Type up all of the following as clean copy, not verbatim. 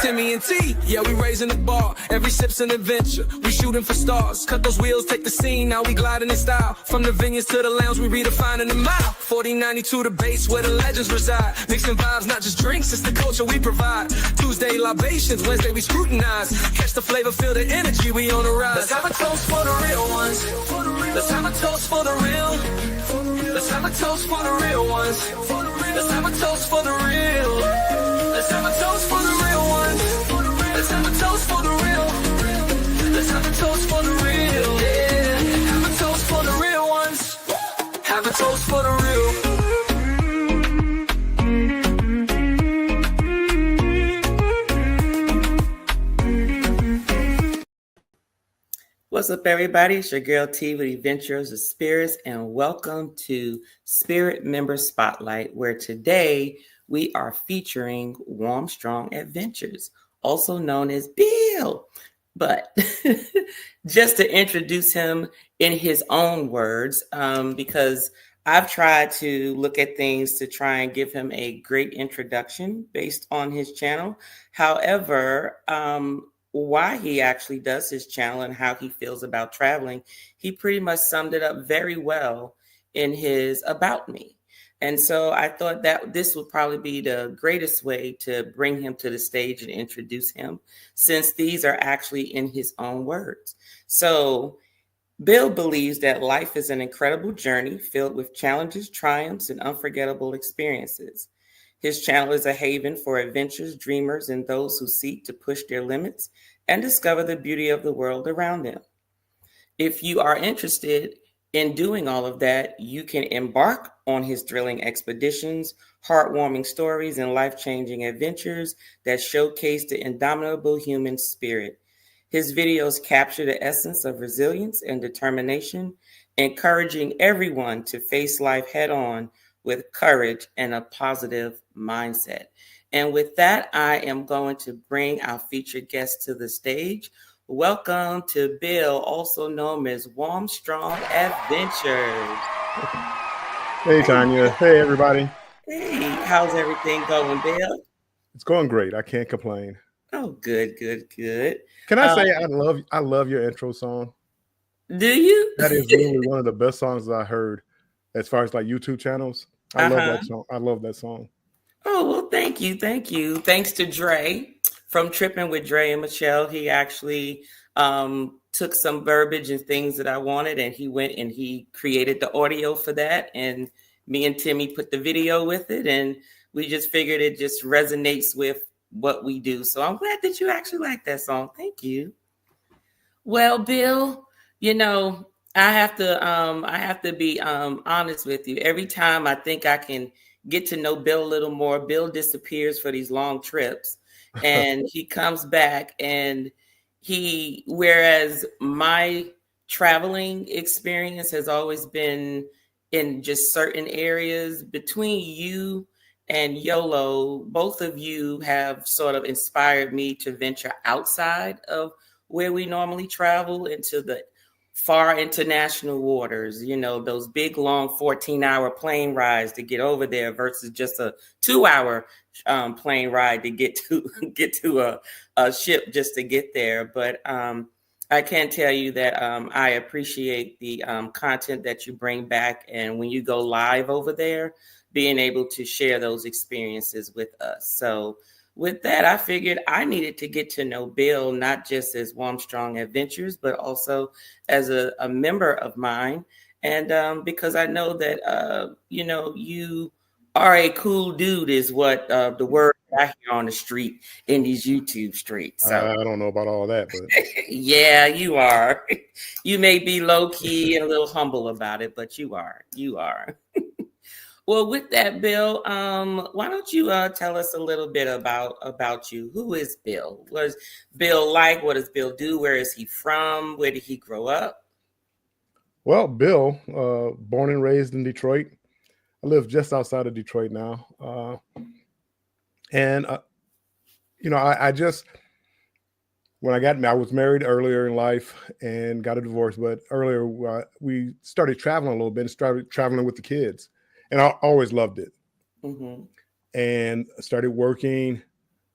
Timmy and T, yeah, we raising the bar. Every sip's an adventure, we shooting for stars. Cut those wheels, take the scene, now we gliding in style. From the vineyards to the lounge, we redefining the mile. 4092 the base, where the legends reside. Mixing vibes, not just drinks, it's the culture we provide. Tuesday libations, Wednesday we scrutinize. Catch the flavor, feel the energy, we on the rise. Let's have a toast for the real ones. Let's have a toast for the real. Let's have a toast for the real ones. Let's have a toast for the real. Let's have a toast for the real ones. Let's have a toast for the real. Let's have a toast for the real. Yeah. Have a toast for the real ones. Have a toast for the real. What's up, everybody? It's your girl T with Adventures of Spirits, and welcome to Spirit Member Spotlight, where today we are featuring Warmstrong Adventures, also known as Bill. But just to introduce him in his own words, because I've tried to look at things to try and give him a great introduction based on his channel. However, why he actually does his channel and how he feels about traveling, he pretty much summed it up very well in his About Me. And so I thought that this would probably be the greatest way to bring him to the stage and introduce him, since these are actually in his own words. So Bill believes that life is an incredible journey filled with challenges, triumphs, and unforgettable experiences. His channel is a haven for adventurers, dreamers, and those who seek to push their limits and discover the beauty of the world around them. If you are interested in doing all of that, you can embark on his thrilling expeditions, heartwarming stories, and life-changing adventures that showcase the indomitable human spirit. His videos capture the essence of resilience and determination, encouraging everyone to face life head-on with courage and a positive mindset. And with that, I am going to bring our featured guest to the stage. Welcome to Bill, also known as Warmstrong Adventures. Hey, Tanya. Hey, everybody. Hey, how's everything going, Bill? It's going great. I can't complain. Oh, good. Can I say I love your intro song? Do you? That is literally one of the best songs that I heard as far as like YouTube channels. I love that song. I love that song. Oh, well, thank you. Thanks to Dre from Tripping with Dre and Michelle. He actually took some verbiage and things that I wanted, and he went and he created the audio for that. And me and Timmy put the video with it, and we just figured it just resonates with what we do. So I'm glad that you actually like that song. Thank you. Well, Bill, you know, I have to be honest with you. Every time I think I can get to know Bill a little more, Bill disappears for these long trips, and he comes back, and whereas my traveling experience has always been in just certain areas, between you and YOLO, both of you have sort of inspired me to venture outside of where we normally travel into the far international waters, you know, those big, long 14-hour plane rides to get over there versus just a 2-hour plane ride to get to a ship just to get there. But I can tell you that I appreciate the content that you bring back. And when you go live over there, being able to share those experiences with us. So with that, I figured I needed to get to know Bill, not just as Warmstrong Adventures, but also as a member of mine. And because I know that, you know, you are a cool dude is what the word I hear on the street in these YouTube streets. So I don't know about all that, but yeah, you are. You may be low key and a little humble about it, but you are. Well, with that, Bill, why don't you tell us a little bit about you? Who is Bill? What is Bill like? What does Bill do? Where is he from? Where did he grow up? Well, Bill, born and raised in Detroit. I live just outside of Detroit now. You know, I just, when I was married earlier in life and got a divorce, but earlier we started traveling a little bit and started traveling with the kids. And I always loved it. Mm-hmm. And started working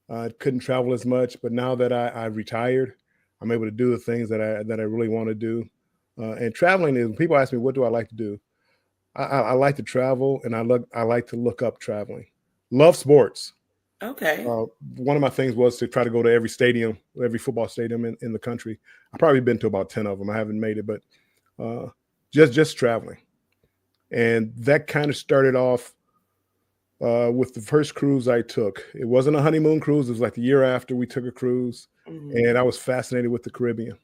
I couldn't travel as much, but now that I've retired, I'm able to do the things that I really want to do. And traveling is, people ask me, what do I like to do? I like to travel, and I like to look up traveling. Love sports. Okay. One of my things was to try to go to every stadium, every football stadium in the country. I've probably been to about 10 of them. I haven't made it, but just traveling. And that kind of started off with the first cruise I took. It wasn't a honeymoon cruise. It was like the year after we took a cruise, and I was fascinated with the Caribbean.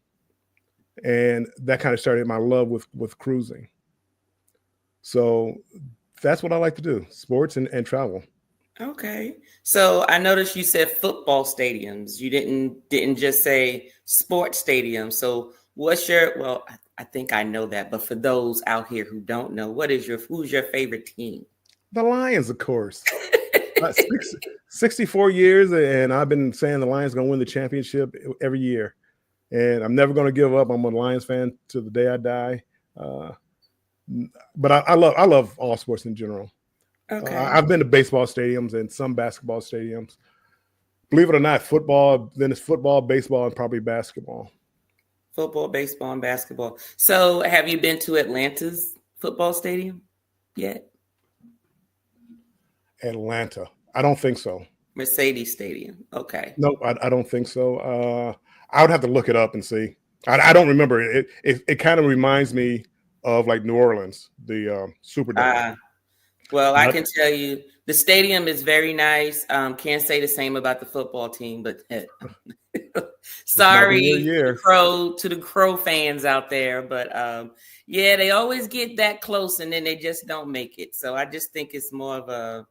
And that kind of started my love with cruising. So that's what I like to do, sports and travel. Okay. So I noticed you said football stadiums. You didn't just say sports stadiums. So what's your, well, I think I know that, but for those out here who don't know, who's your favorite team? The Lions, of course. 64 years, and I've been saying the Lions are going to win the championship every year. And I'm never going to give up. I'm a Lions fan to the day I die. But I love all sports in general. Okay. I've been to baseball stadiums and some basketball stadiums. Believe it or not, football, then it's football, baseball, and probably basketball. Football, baseball, and basketball. So have you been to Atlanta's football stadium yet? Atlanta. I don't think so. Mercedes Stadium. Okay. No, I don't think so. I would have to look it up and see. I don't remember it. It kind of reminds me of like New Orleans, the Superdome. Well, I can tell you the stadium is very nice. Can't say the same about the football team, but sorry to the Crow fans out there. But yeah, they always get that close and then they just don't make it. So I just think it's more of a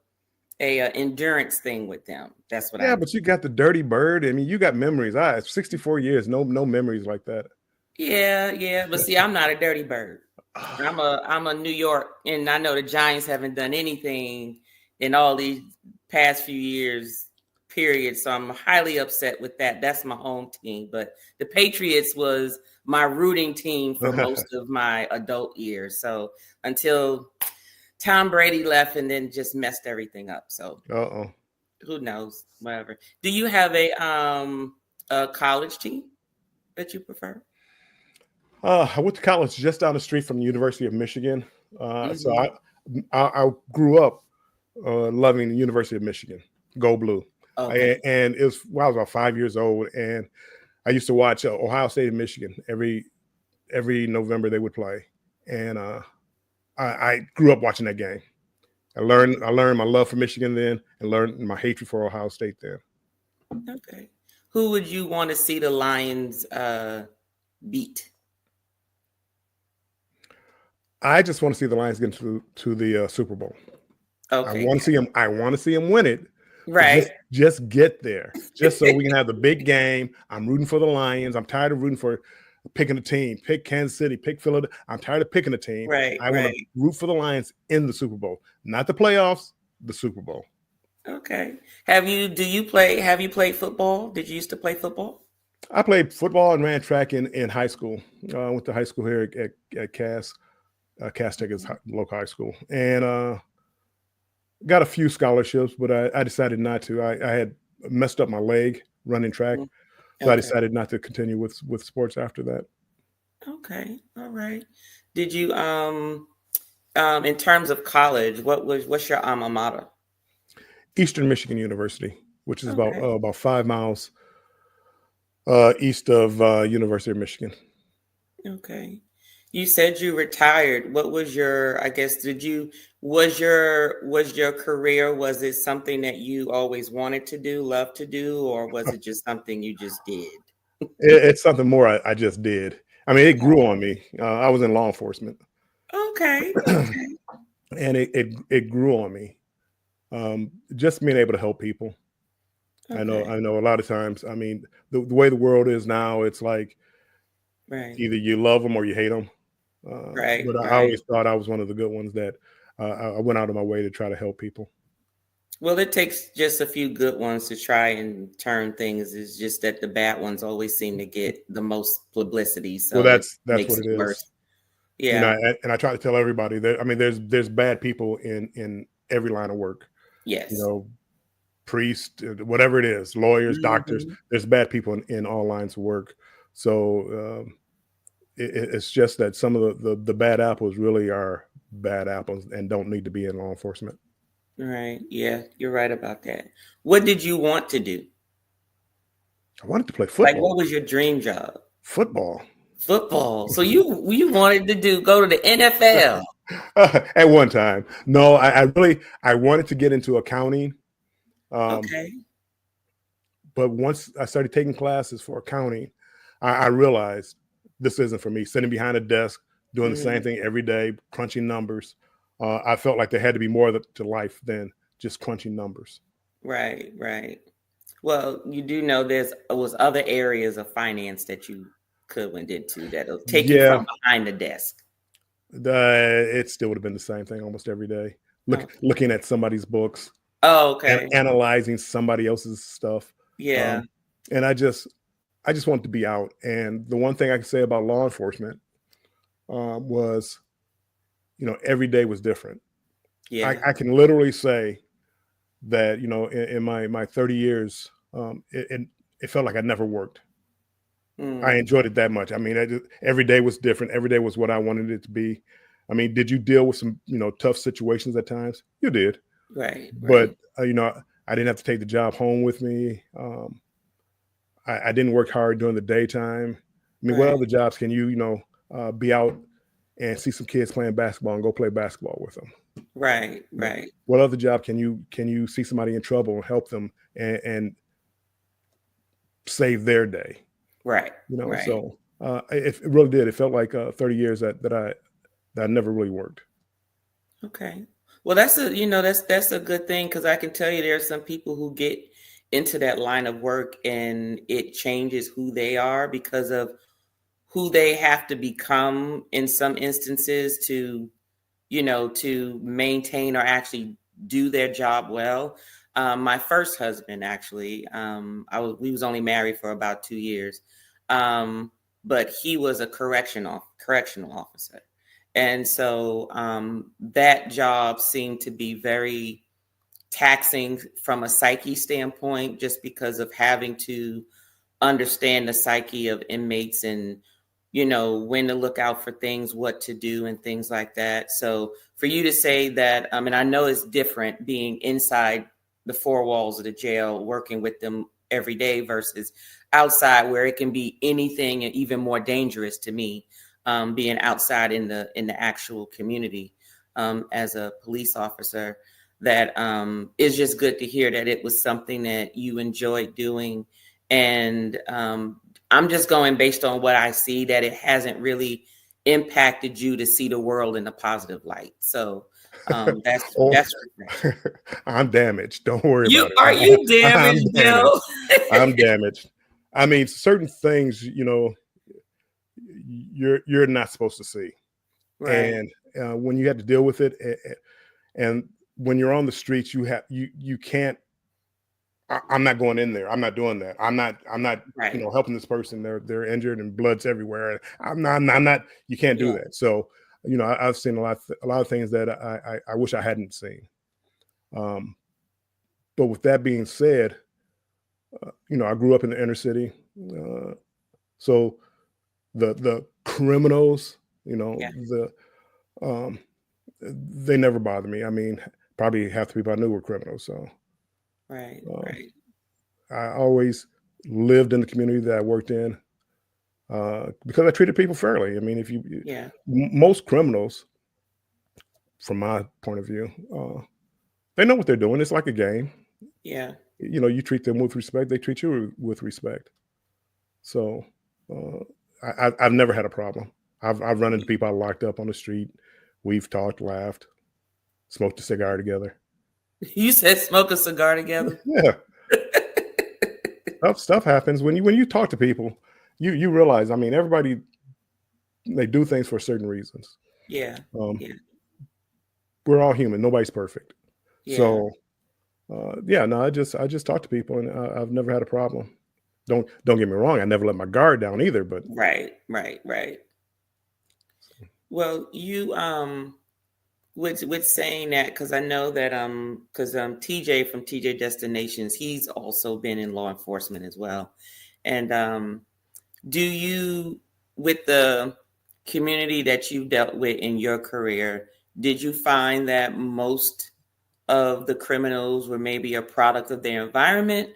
endurance thing with them. That's what but you got the Dirty Bird. I mean, you got memories. 64 years, no memories like that. Yeah. But see, I'm not a Dirty Bird. I'm a New York, and I know the Giants haven't done anything in all these past few years, period. So I'm highly upset with that. That's my home team. But the Patriots was my rooting team for most of my adult years. So until Tom Brady left and then just messed everything up. So who knows? Whatever. Do you have a college team that you prefer? I went to college just down the street from the University of Michigan. So I grew up loving the University of Michigan. Go Blue. Okay. And it was when I was about 5 years old, and I used to watch Ohio State and Michigan every November they would play, and I grew up watching that game. I learned my love for Michigan then, and learned my hatred for Ohio State then. Okay, who would you want to see the Lions beat? I just want to see the Lions get to the Super Bowl. Okay. I want to see them win it. Right. Just get there, just so we can have the big game. I'm rooting for the Lions. I'm tired of rooting for picking a team. Pick Kansas City. Pick Philadelphia. I'm tired of picking a team. Right. I want to root for the Lions in the Super Bowl, not the playoffs. The Super Bowl. Okay. Have you played football? Did you used to play football? I played football and ran track in high school. I went to high school here at Cass. Cass Tech is local high school, and got a few scholarships, but I decided not to. I had messed up my leg running track, so I decided not to continue with sports after that. Okay, all right. Did you in terms of college, what's your alma mater? Eastern Michigan University, which is about 5 miles east of University of Michigan. Okay. You said you retired. What was your, was your career, was it something that you always wanted to do, loved to do, or was it just something you just did? It's something more I just did. I mean, it grew on me. I was in law enforcement. Okay. And it grew on me. Just being able to help people. Okay. I know a lot of times, I mean, the way the world is now, it's like either you love them or you hate them. But I always thought I was one of the good ones that I went out of my way to try to help people. Well, it takes just a few good ones to try and turn things. It's just that the bad ones always seem to get the most publicity. So that's what it is. Worse. Yeah. And I try to tell everybody that, I mean, there's bad people in every line of work. Yes. priests, whatever it is, lawyers, doctors. Mhm. There's bad people in all lines of work. So it's just that some of the bad apples really are bad apples and don't need to be in law enforcement. Right. Yeah, you're right about that. What did you want to do? I wanted to play Like, football. what was your dream job? Football. Football. So you wanted to go to the NFL. At one time. No, I wanted to get into accounting. Okay. But once I started taking classes for accounting, I realized this isn't for me. Sitting behind a desk, doing the same Mhm. thing every day, crunching numbers. I felt like there had to be more to life than just crunching numbers. Right, right. Well, you do know was other areas of finance that you could went into that'll take you Yeah, from behind the desk. it still would have been the same thing almost every day. Oh, Looking at somebody's books oh, and okay. analyzing somebody else's stuff. Yeah. And I just wanted to be out. And the one thing I can say about law enforcement was, every day was different. Yeah. I can literally say that, in my 30 years, it felt like I never worked. I Mm, enjoyed it that much. I mean, every day was different. Every day was what I wanted it to be. I mean, did you deal with some, tough situations at times? You did, right, but right, I didn't have to take the job home with me. I didn't work hard during the daytime. I mean, what right, other jobs can be out and see some kids playing basketball and go play basketball with them? right, You know, right, what other job can you see somebody in trouble and help them and save their day? right, right. So it really did. It felt like 30 years that I never really worked. Okay. Well, that's a good thing because I can tell you there's some people who get into that line of work and it changes who they are because of who they have to become in some instances to maintain or actually do their job well. My first husband, actually, we was only married for about 2 years, but he was a correctional officer, and so that job seemed to be very taxing from a psyche standpoint, just because of having to understand the psyche of inmates and when to look out for things, what to do, and things like that. So for you to say that, and I know it's different being inside the four walls of the jail, working with them every day versus outside, where it can be anything and even more dangerous to me, being outside in the actual community as a police officer. That is just good to hear that it was something that you enjoyed doing, and I'm just going based on what I see, that it hasn't really impacted you to see the world in a positive light. So Oh, that's refreshing. I'm damaged. Don't worry You about are it. you I'm damaged, damaged. Bill? I'm damaged. I mean, certain things, you're not supposed to see, Right. and when you have to deal with it, and when you're on the streets, you can't. I'm not going in there. I'm not doing that. I'm not Right. helping this person. They're injured and blood's everywhere. I'm not. You can't do Yeah. that. So I've seen a lot of things that I wish I hadn't seen. Um, but with that being said, I grew up in the inner city, so the criminals, Yeah. um, they never bother me. I mean, probably half the people I knew were criminals. So Right. um, Right. I always lived in the community that I worked in because I treated people fairly. I mean, Yeah. most criminals, from my point of view, they know what they're doing. It's like a game. Yeah. You treat them with respect; they treat you with respect. So uh, I've never had a problem. I've run into people I locked up on the street. We've talked, laughed, smoked a cigar together. You said smoke a cigar together. Yeah, stuff happens when you talk to people. You realize. I mean, everybody, they do things for certain reasons. Yeah. Um, Yeah. we're all human. Nobody's perfect. Yeah. So yeah, no, I just talk to people, and I've never had a problem. Don't get me wrong. I never let my guard down either. But Right. Right. Right. Well, with saying that, because I know that because TJ from TJ Destinations, he's also been in law enforcement as well. And do you, with the community that you dealt with in your career, did you find that most of the criminals were maybe a product of their environment,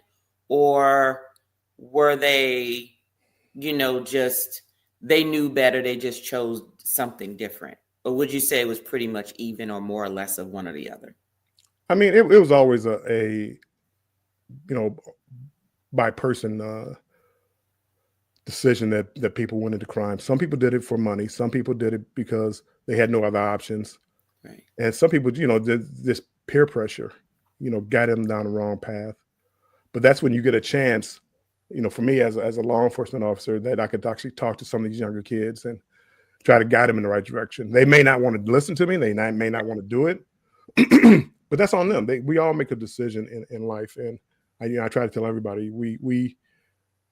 or were they, just they knew better, they just chose something different? Or would you say it was pretty much even or more or less of one or the other? I mean, it was always a by person decision that people went into crime. Some people did it for money. Some people did it because they had no other options. Right. And some people, did this peer pressure, got them down the wrong path. But that's when you get a chance, for me as a law enforcement officer, that I could actually talk to some of these younger kids and try to guide them in the right direction. They may not want to listen to me. They may not want to do it, but that's on them. We all make a decision in life. And I try to tell everybody,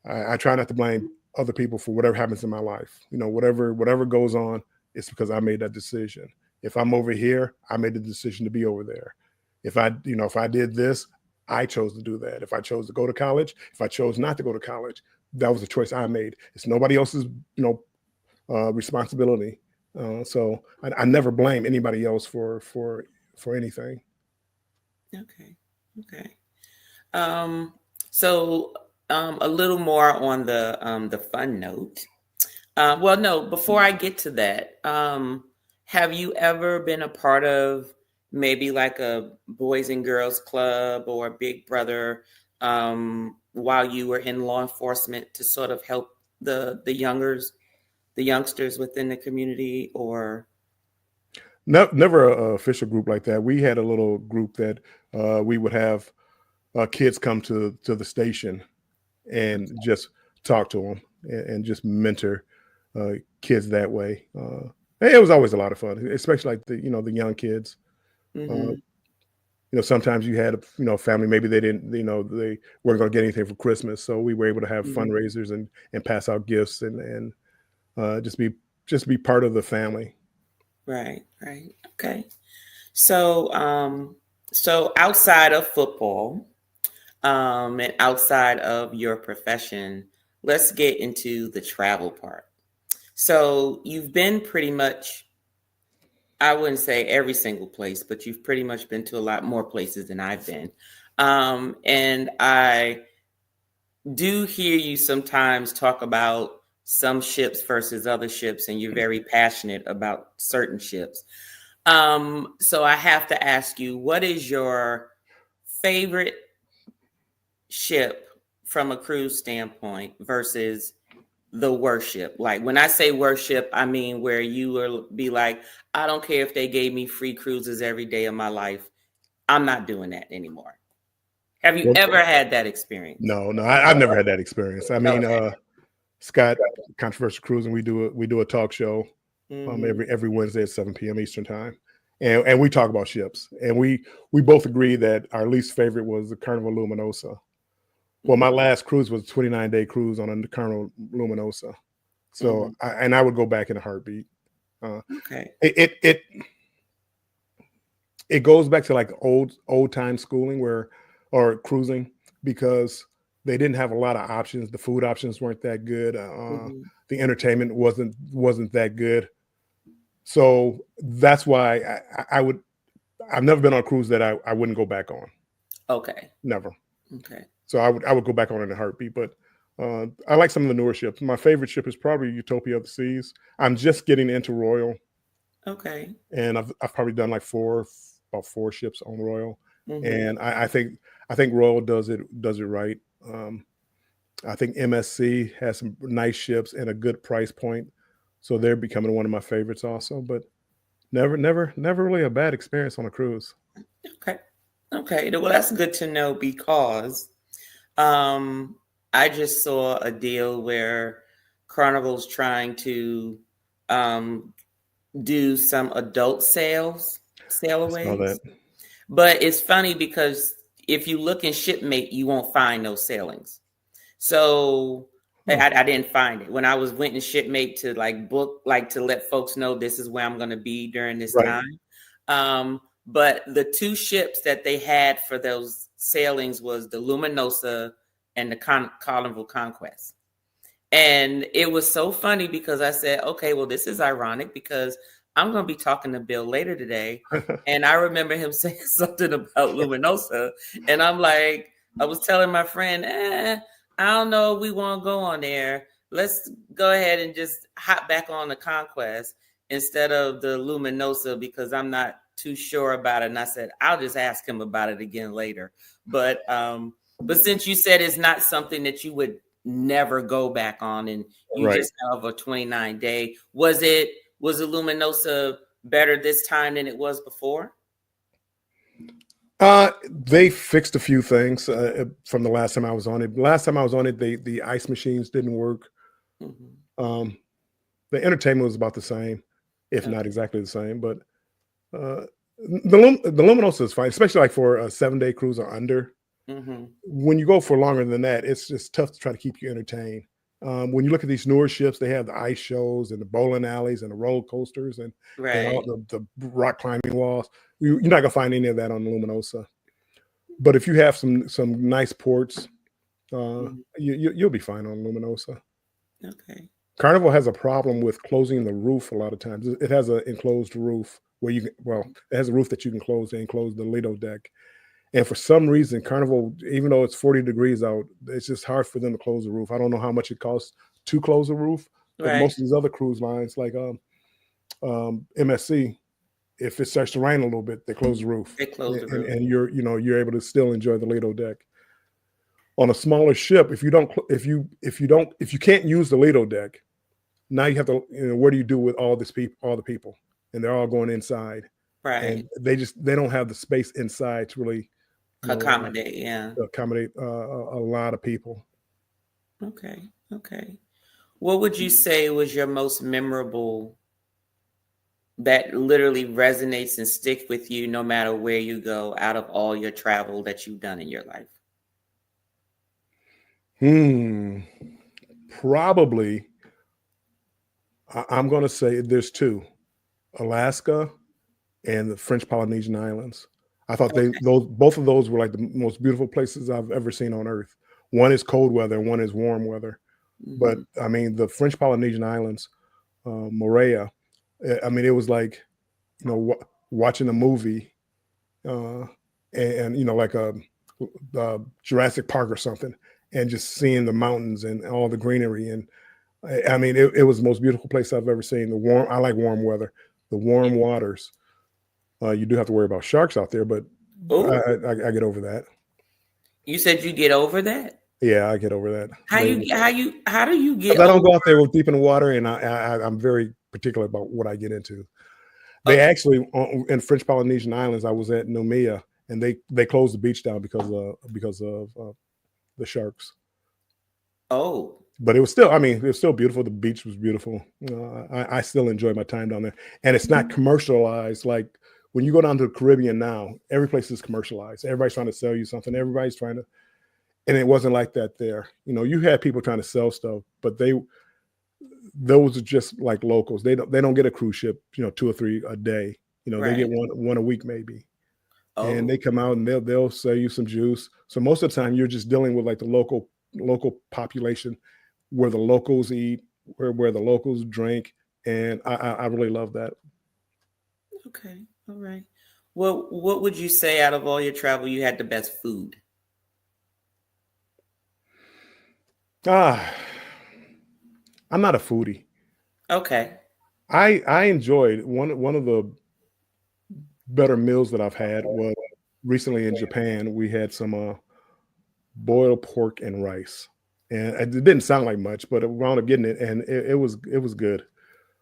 I try not to blame other people for whatever happens in my life. Whatever goes on, it's because I made that decision. If I'm over here, I made the decision to be over there. If I did this, I chose to do that. If I chose to go to college, if I chose not to go to college, that was a choice I made. It's nobody else's, responsibility. So I never blame anybody else for anything. Okay. So a little more on the fun note. Well, no, before I get to that, have you ever been a part of maybe like a Boys and Girls Club or a Big Brother while you were in law enforcement to sort of help the youngsters within the community? Or never an official group like that. We had a little group that we would have kids come to the station and just talk to them and just mentor kids that way. It was always a lot of fun, especially like the young kids. Sometimes you had a family, maybe they didn't, they weren't going to get anything for Christmas, so we were able to have fundraisers and pass out gifts and just be part of the family. Right. Okay. So outside of football, and outside of your profession, let's get into the travel part. So you've been pretty much, I wouldn't say every single place, but you've pretty much been to a lot more places than I've been. And I do hear you sometimes talk about some ships versus other ships, and you're very passionate about certain ships. So I have to ask you, what is your favorite ship from a cruise standpoint versus the worship? Like when I say worship, I mean where you will be like, I don't care if they gave me free cruises every day of my life, I'm not doing that anymore. Have you ever had that experience? No, I've never had that experience. I mean, Scott, Controversial Cruising, we do a talk show every Wednesday at 7 p.m. Eastern time, and we talk about ships. And we both agree that our least favorite was the Carnival Luminosa. Well, my last cruise was a 29-day cruise on a Carnival Luminosa. So, I would go back in a heartbeat. Okay. It goes back to like old time schooling or cruising, because they didn't have a lot of options. The food options weren't that good. The entertainment wasn't that good. So that's why I've never been on a cruise that I wouldn't go back on. Okay. Never. Okay. So I would go back on in a heartbeat. But I like some of the newer ships. My favorite ship is probably Utopia of the Seas. I'm just getting into Royal. Okay. And I've probably done like about four ships on Royal. And I think Royal does it right. I think MSC has some nice ships and a good price point, so they're becoming one of my favorites also. But never really a bad experience on a cruise. Okay. Well, that's good to know, because I just saw a deal where Carnival's trying to do some adult sailaways. But it's funny because if you look in Shipmate, you won't find no sailings. So I didn't find it when I went in Shipmate to book, to let folks know this is where I'm going to be during this time. But the two ships that they had for those sailings was the Luminosa and the Carnival Conquest. And it was so funny because I said, okay, well, this is ironic because I'm going to be talking to Bill later today. And I remember him saying something about Luminosa. And I'm like, I was telling my friend, I don't know if we want to go on there. Let's go ahead and just hop back on the Conquest instead of the Luminosa because I'm not too sure about it. And I said, I'll just ask him about it again later. But since you said it's not something that you would never go back on and you Right. just have a 29-day, was the Luminosa better this time than it was before? They fixed a few things from the last time I was on it. Last time I was on it, the ice machines didn't work. Mm-hmm. The entertainment was about the same, if not exactly the same. But the Luminosa is fine, especially like for a 7-day cruise or under. Mm-hmm. When you go for longer than that, it's just tough to try to keep you entertained. When you look at these newer ships, they have the ice shows and the bowling alleys and the roller coasters and all the rock climbing walls. You're not gonna find any of that on the Luminosa. But if you have some nice ports, you'll be fine on Luminosa. Okay. Carnival has a problem with closing the roof a lot of times. It has an enclosed roof where it has a roof that you can close to enclose the Lido deck. And for some reason, Carnival, even though it's 40 degrees out, it's just hard for them to close the roof. I don't know how much it costs to close the roof, but most of these other cruise lines, like MSC, if it starts to rain a little bit, they close the roof. They close the roof, and you're able to still enjoy the Lido deck. On a smaller ship, if you can't use the Lido deck, now you have to, what do you do with all the people, and they're all going inside, right? And they don't have the space inside to really accommodate a lot of people. Okay. What would you say was your most memorable that literally resonates and sticks with you no matter where you go out of all your travel that you've done in your life? Probably, I'm going to say there's two: Alaska and the French Polynesian Islands. I thought both of those were like the most beautiful places I've ever seen on Earth. One is cold weather, and one is warm weather. Mm-hmm. But I mean, the French Polynesian Islands, Moorea, I mean, it was like, watching a movie, and like a Jurassic Park or something, and just seeing the mountains and all the greenery. And I mean, it was the most beautiful place I've ever seen. I like warm weather, the warm waters. You do have to worry about sharks out there, but I get over that. You said you get over that? Yeah, I get over that. How do you get? I don't go out there deep in the water, and I'm very particular about what I get into. They actually in French Polynesian Islands, I was at Nomea, and they closed the beach down because of the sharks. Oh. But it was still beautiful. The beach was beautiful. I still enjoy my time down there, and it's not commercialized like. When you go down to the Caribbean now, every place is commercialized. Everybody's trying to sell you something. Everybody's trying to, and it wasn't like that there. You had people trying to sell stuff, but those are just like locals. They don't get a cruise ship, 2 or 3 a day. They get one a week maybe. Oh. And they come out and they'll sell you some juice. So most of the time you're just dealing with like the local population, where the locals eat, where the locals drink, and I really love that. Okay. All right. Well, what would you say out of all your travel you had the best food? I'm not a foodie. Okay. I enjoyed one of the better meals that I've had was recently in Japan. We had some boiled pork and rice, and it didn't sound like much, but I wound up getting it, and it was good.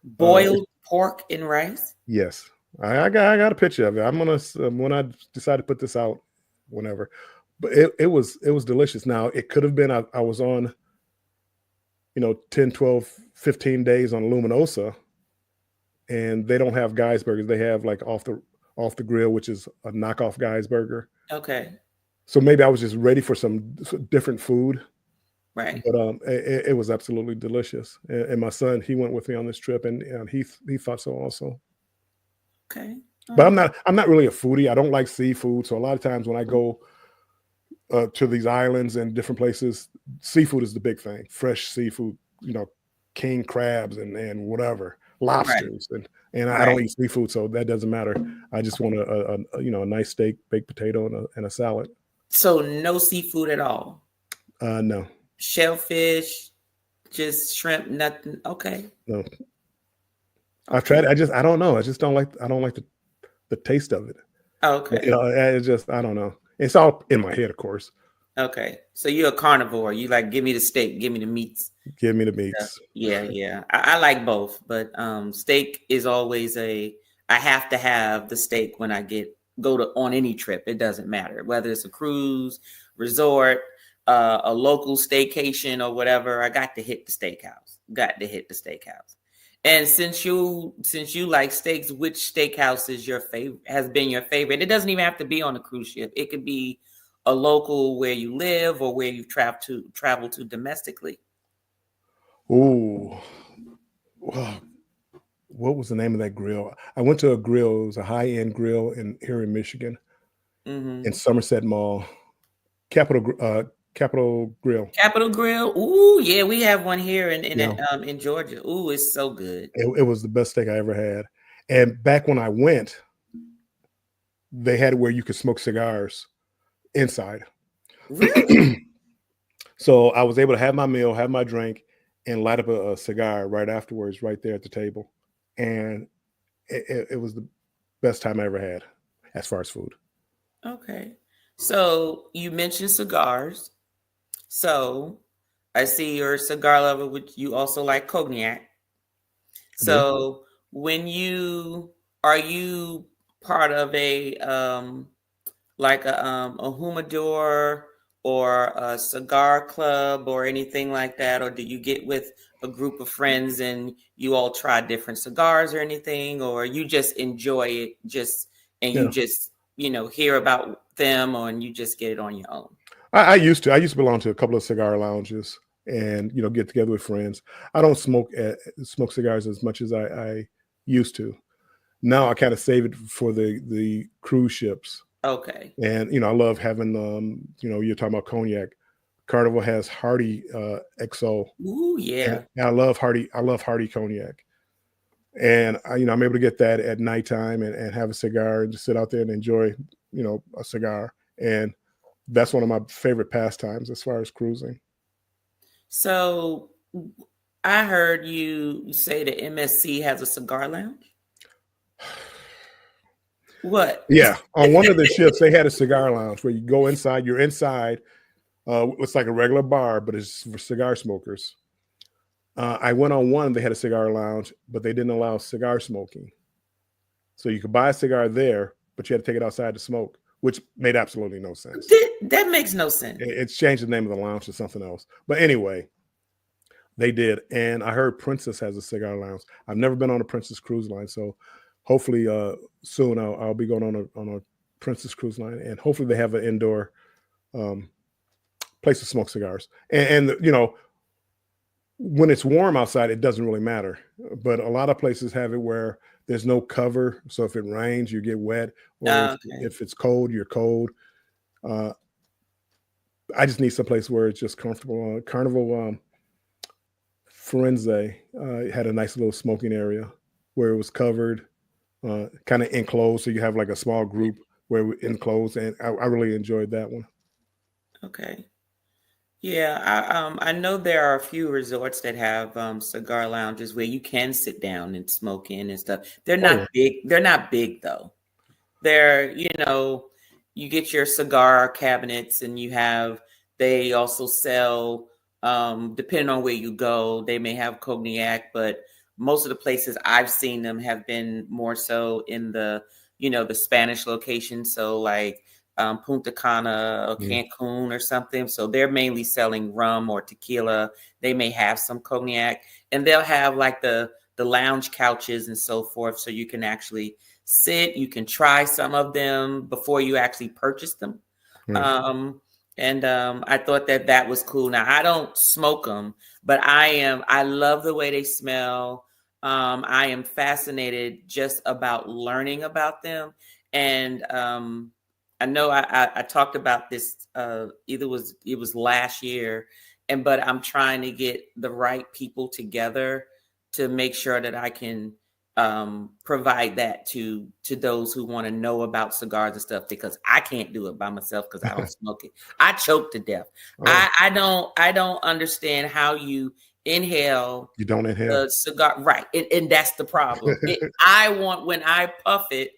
Boiled pork and rice? Yes. I got a picture of it. I'm gonna when I decide to put this out, whenever. But it was delicious. Now it could have been I was on, 10, 12, 15 days on Luminosa, and they don't have Guy's burgers. They have like off the grill, which is a knockoff Guy's burger. Okay. So maybe I was just ready for some different food. Right. But it was absolutely delicious. And my son, he went with me on this trip, and he thought so also. Okay. But Oh, I'm not really a foodie. I don't like seafood. So a lot of times when I go to these islands and different places, seafood is the big thing. Fresh seafood, king crabs and whatever, right, lobsters, and I don't right. eat seafood, so that doesn't matter. I just want a nice steak, baked potato, and a salad. So no seafood at all. No, Shellfish, just shrimp, nothing. Okay. no. I've tried. Okay. I don't know. I don't like the taste of it. Okay. It's just I don't know. It's all in my head, of course. Okay. So you're a carnivore. You like give me the steak, give me the meats. Give me the Yeah, meats. yeah, yeah. I like both, but steak is always I have to have the steak when I go to on any trip. It doesn't matter whether it's a cruise, resort, a local staycation or whatever. I got to hit the steakhouse. Got to hit the steakhouse. And since you like steaks, which steakhouse is your favorite? Has been your favorite? It doesn't even have to be on a cruise ship. It could be a local where you live or where you've traveled to domestically. Ooh, wow. What was the name of that grill? I went to a grill. It was a high end grill here in Michigan, in Hmm. Somerset Mall, Capitol Grill. Capitol Grill. Ooh, yeah, we have one here Yeah, in Georgia. Ooh, it's so good. it was the best steak I ever had. And back when I went, they had it where you could smoke cigars inside. Really? So I was able to have my meal, have my drink, and light up a cigar right afterwards, right there at the table. And it was the best time I ever had as far as food. Okay. So you mentioned cigars. So I see you're a cigar lover, which you also like cognac. I do. So are you part of a humidor or a cigar club or anything like that? Or do you get with a group of friends and you all try different cigars or anything? Or you just enjoy it and you Yeah. just, hear about them and you just get it on your own? I used to. I used to belong to a couple of cigar lounges and get together with friends. I don't smoke cigars as much as I used to. Now I kind of save it for the cruise ships. Okay. And I love having you're talking about cognac. Carnival has Hardy XO, Ooh, and yeah. I love Hardy cognac. And I'm able to get that at nighttime and have a cigar and just sit out there and enjoy a cigar. And that's one of my favorite pastimes as far as cruising. So I heard you say the MSC has a cigar lounge. What? Yeah, on one of the ships they had a cigar lounge where you go inside. You're inside. It's like a regular bar, but it's for cigar smokers. I went on one. They had a cigar lounge, but they didn't allow cigar smoking. So you could buy a cigar there, but you had to take it outside to smoke, which made absolutely no sense. That makes no sense. It's changed the name of the lounge to something else. But anyway, they did. And I heard Princess has a cigar lounge. I've never been on a Princess cruise line. So hopefully soon I'll be going on a Princess cruise line. And hopefully they have an indoor place to smoke cigars. And when it's warm outside, it doesn't really matter. But a lot of places have it where there's no cover. So if it rains, you get wet. Or Okay. if it's cold, you're cold. I just need someplace where it's just comfortable. Carnival Firenze had a nice little smoking area where it was covered, kind of enclosed. So you have like a small group where we're enclosed. And I really enjoyed that one. Okay. Yeah, I know there are a few resorts that have cigar lounges where you can sit down and smoke in and stuff. They're Oh, yeah. not big. They're not big though. They're, you get your cigar cabinets and they also sell, depending on where you go, they may have cognac, but most of the places I've seen them have been more so in the Spanish location. So like Punta Cana or Mm. Cancun or something. So they're mainly selling rum or tequila. They may have some cognac and they'll have like the lounge couches and so forth. So you can actually sit, you can try some of them before you actually purchase them. Right. And I thought that was cool. Now I don't smoke them, but I love the way they smell. I am fascinated just about learning about them. And I know I talked about this it was last year, but I'm trying to get the right people together to make sure that I can provide that to those who want to know about cigars and stuff, because I can't do it by myself because I don't smoke it. I choke to death. Oh, I don't understand how you inhale you don't inhale. the cigar, right? And that's the problem. When I puff it,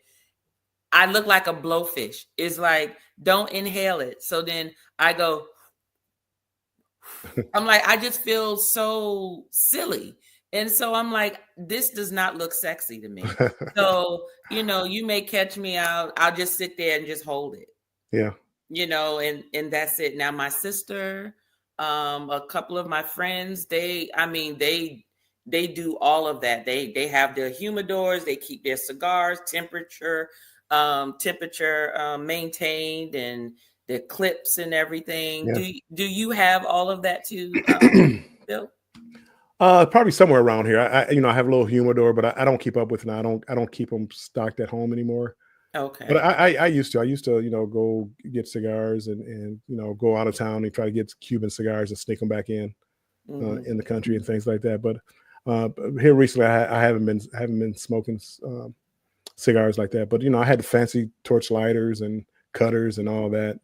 I look like a blowfish. It's like, don't inhale it. So then I go, I'm like, I just feel so silly. And so I'm like, this does not look sexy to me. So, you may catch me out. I'll just sit there and just hold it. Yeah. And that's it. Now, my sister, a couple of my friends, they do all of that. They have their humidors, they keep their cigars temperature maintained, and their clips and everything. Yeah. Do you have all of that too, Bill? Probably somewhere around here. I have a little humidor, but I don't keep up with it. I don't keep them stocked at home anymore. Okay. But I used to, go get cigars and go out of town and try to get Cuban cigars and sneak them back in the country and things like that. But here recently, I haven't been smoking cigars like that. But I had the fancy torch lighters and cutters and all that.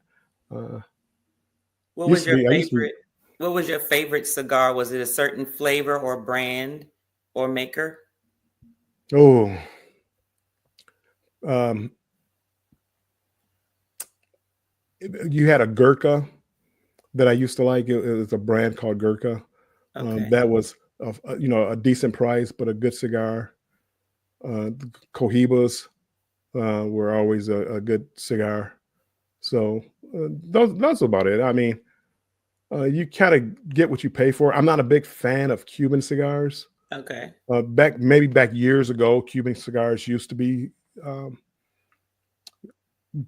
What was your favorite? What was your favorite cigar? Was it a certain flavor or brand or maker? Oh, you had a Gurkha that I used to like. It was a brand called Gurkha. Okay. That was a decent price, but a good cigar. The Cohibas were always a good cigar. So that's about it. I mean, you kind of get what you pay for. I'm not a big fan of Cuban cigars. Okay. Back years ago, Cuban cigars used to be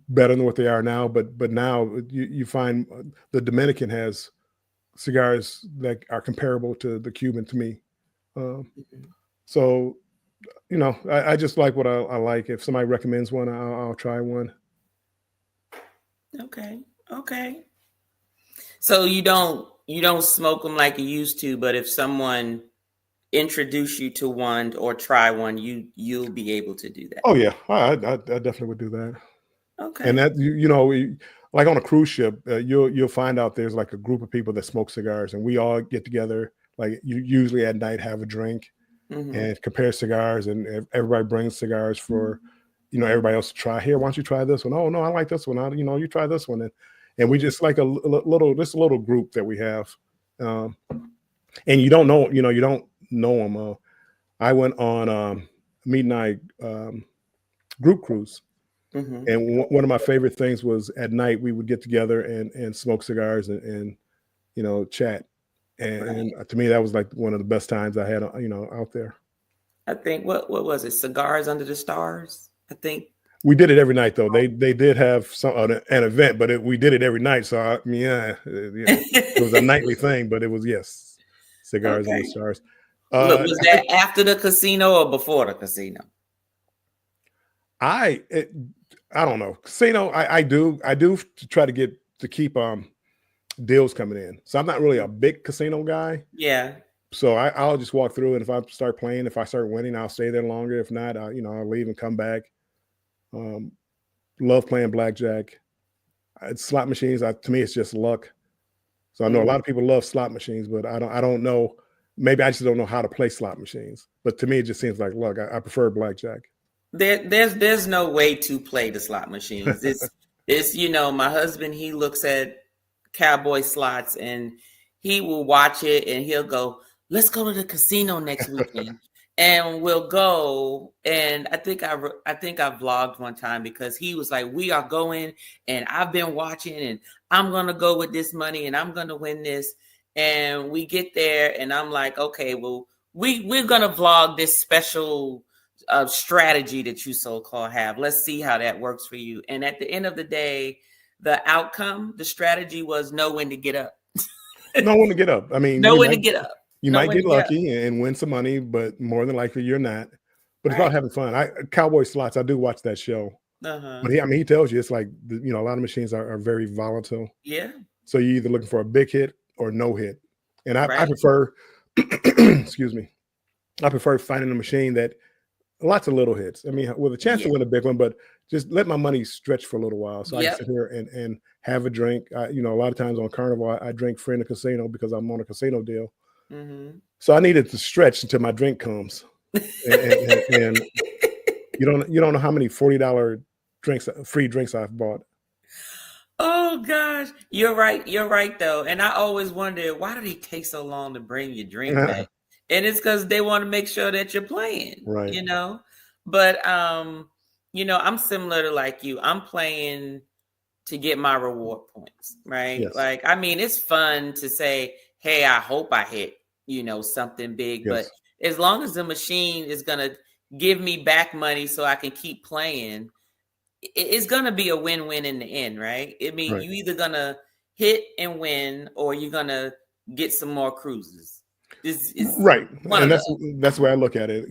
better than what they are now. But now you find the Dominican has cigars that are comparable to the Cuban to me. So, I just like what I like. If somebody recommends one, I'll try one. Okay. So you don't smoke them like you used to, but if someone introduce you to one or try one, you'll be able to do that. Oh yeah, I definitely would do that. Okay. And that like on a cruise ship, you'll find out there's like a group of people that smoke cigars, and we all get together. Like you usually at night have a drink and compare cigars, and everybody brings cigars for everybody else to try. Here, why don't you try this one? Oh no, I like this one. You try this one, and we just like a little group that we have, and you don't know them. I went on midnight group cruise. And one of my favorite things was at night we would get together and smoke cigars and chat. And to me, that was like one of the best times I had, out there. I think what was it? Cigars Under the Stars? I think we did it every night though. They did have an event, but we did it every night. So it was a nightly thing, but it was Cigars Under the Stars. Was that after the casino or before the casino? I don't know. Casino, I do try to keep deals coming in. So I'm not really a big casino guy. Yeah. So I'll just walk through, and if I start playing, if I start winning, I'll stay there longer. If not, I'll leave and come back. Love playing blackjack. Slot machines, to me, it's just luck. So I know a lot of people love slot machines, but I don't know. Maybe I just don't know how to play slot machines. But to me, it just seems like luck. I prefer blackjack. There's no way to play the slot machines. It's my husband, he looks at cowboy slots and he will watch it and he'll go, let's go to the casino next weekend. And we'll go. And I think I vlogged one time because he was like, we are going and I've been watching and I'm going to go with this money and I'm going to win this. And we get there and I'm like, okay, well, we're going to vlog this special strategy that you so-called have. Let's see how that works for you. And at the end of the day, the outcome, the strategy was know when to get up. Know when to get up. I mean, know when to get up. You No, might when get lucky and win some money, but more than likely you're not. But it's about right. having fun. Cowboy Slots, I do watch that show. Uh-huh. But he tells you it's like, a lot of machines are very volatile. Yeah. So you're either looking for a big hit or no hit. And I Right. prefer, excuse me, I prefer finding a machine that lots of little hits. I mean, with a chance Yeah. to win a big one, but just let my money stretch for a little while so I can Yep. sit here and have a drink. A lot of times on Carnival, I drink free in the casino because I'm on a casino deal. Mm-hmm. So I needed to stretch until my drink comes. And you don't know how many $40 free drinks I've bought. Oh gosh, you're right. You're right though. And I always wondered, why do they take so long to bring your drink back? And it's because they want to make sure that you're playing, Right. But I'm similar to like you. I'm playing to get my reward points, right? Yes. Like, I mean, it's fun to say, hey, I hope I hit, something big. But Yes. as long as the machine is gonna give me back money so I can keep playing, it's going to be a win-win in the end, right? I mean, Right. you either going to hit and win or you're going to get some more cruises. It's Right. one And of that's the way I look at it.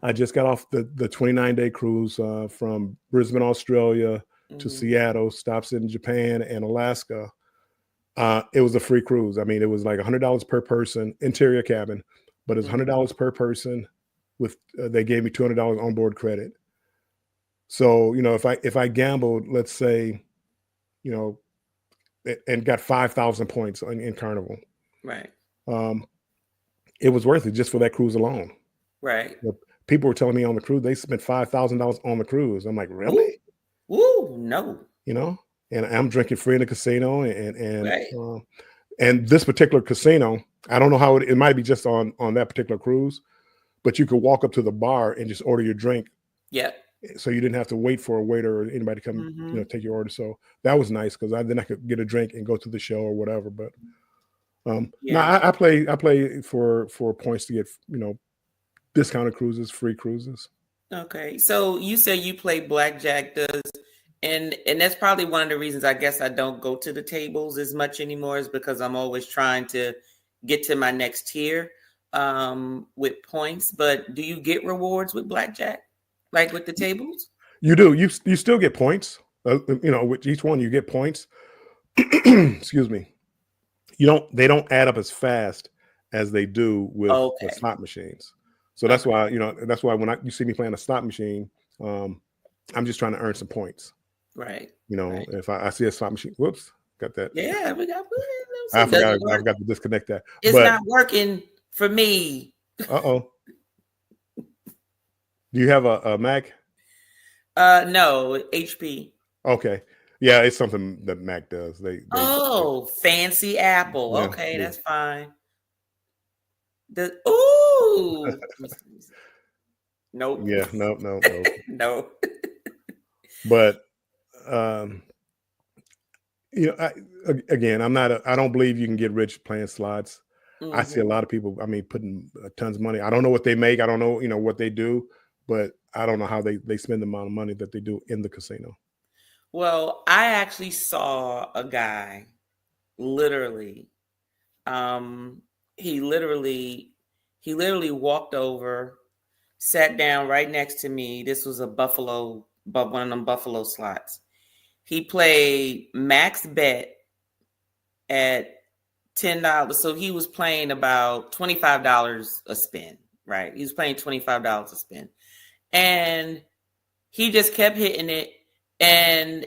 I just got off the 29-day cruise from Brisbane, Australia to those. Seattle, stops in Japan and Alaska. It was a free cruise. I mean, it was like $100 per person, interior cabin, but it's $100 per person with they gave me $200 onboard credit. So, if I gambled, let's say, and got 5,000 points in Carnival, Right. it was worth it just for that cruise alone. Right. People were telling me on the cruise they spent $5,000 on the cruise. I'm like, really? Ooh, no. And I'm drinking free in the casino, and Right. and this particular casino, I don't know how it might be just on that particular cruise, but you could walk up to the bar and just order your drink. Yeah. So you didn't have to wait for a waiter or anybody to come, take your order. So that was nice because then I could get a drink and go to the show or whatever. But no, I play for points to get discounted cruises, free cruises. Okay. So you say you play blackjack, and that's probably one of the reasons I guess I don't go to the tables as much anymore, is because I'm always trying to get to my next tier with points. But do you get rewards with blackjack, like with the tables? You do. You still get points. With each one you get points. Excuse me. They don't add up as fast as they do with the slot machines. So that's why when you see me playing a slot machine, I'm just trying to earn some points. Right. If I see a slot machine, whoops, got that. Yeah, I forgot to disconnect that. It's not working for me. Uh-oh. Do you have a Mac? No, HP. Okay. Yeah, it's something that Mac does. They fancy Apple. Yeah, Okay, yeah. that's fine. Nope. Yeah, no. No. But again, I don't believe you can get rich playing slots. I see a lot of people, putting tons of money. I don't know what they make. I don't know, what they do, but I don't know how they spend the amount of money that they do in the casino. Well, I actually saw a guy literally, he literally walked over, sat down right next to me. This was one of them Buffalo slots. He played max bet at $10. So he was playing about $25 a spin, right? He was playing $25 a spin. And he just kept hitting it. And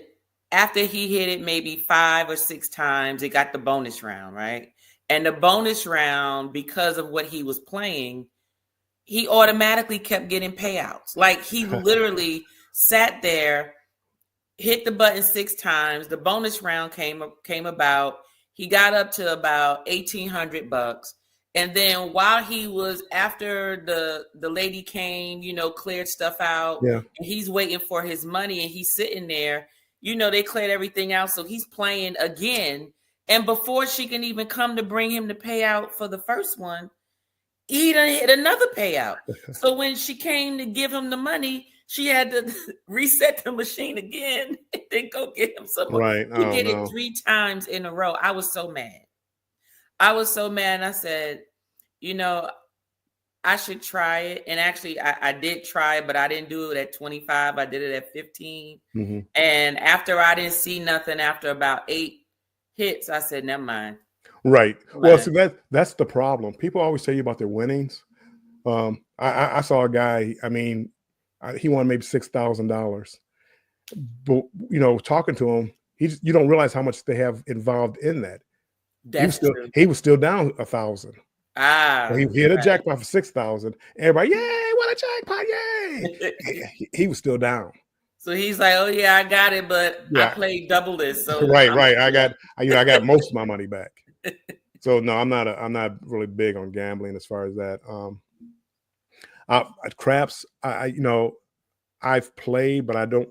after he hit it maybe 5 or 6 times, it got the bonus round, right? And the bonus round, because of what he was playing, he automatically kept getting payouts. Like he literally sat there, hit the button 6 times. The bonus round came about. He got up to about $1,800. And then while he was, after the lady came, cleared stuff out, and he's waiting for his money, and he's sitting there, they cleared everything out. So he's playing again. And before she can even come to bring him the payout for the first one, he done hit another payout. So when she came to give him the money, she had to reset the machine again and then go get him some more. Right. He did it 3 times in a row. I was so mad. I was so mad. I said, you know, I should try it. And actually, I did try it, but I didn't do it at 25. I did it at 15. Mm-hmm. And after I didn't see nothing, after about 8 hits, I said, never mind. Right. Well, so that's the problem. People always tell you about their winnings. I saw a guy, I mean, he won maybe $6,000. But, you know, talking to him, you don't realize how much they have involved in that. He was still down 1,000. He hit a jackpot for 6,000. Everybody, yay, what a jackpot, yay. he was still down. So he's like, oh yeah, I got it, but I played double this. So right. I got most of my money back. So no, I'm not really big on gambling as far as that. Craps, I've played, but I don't.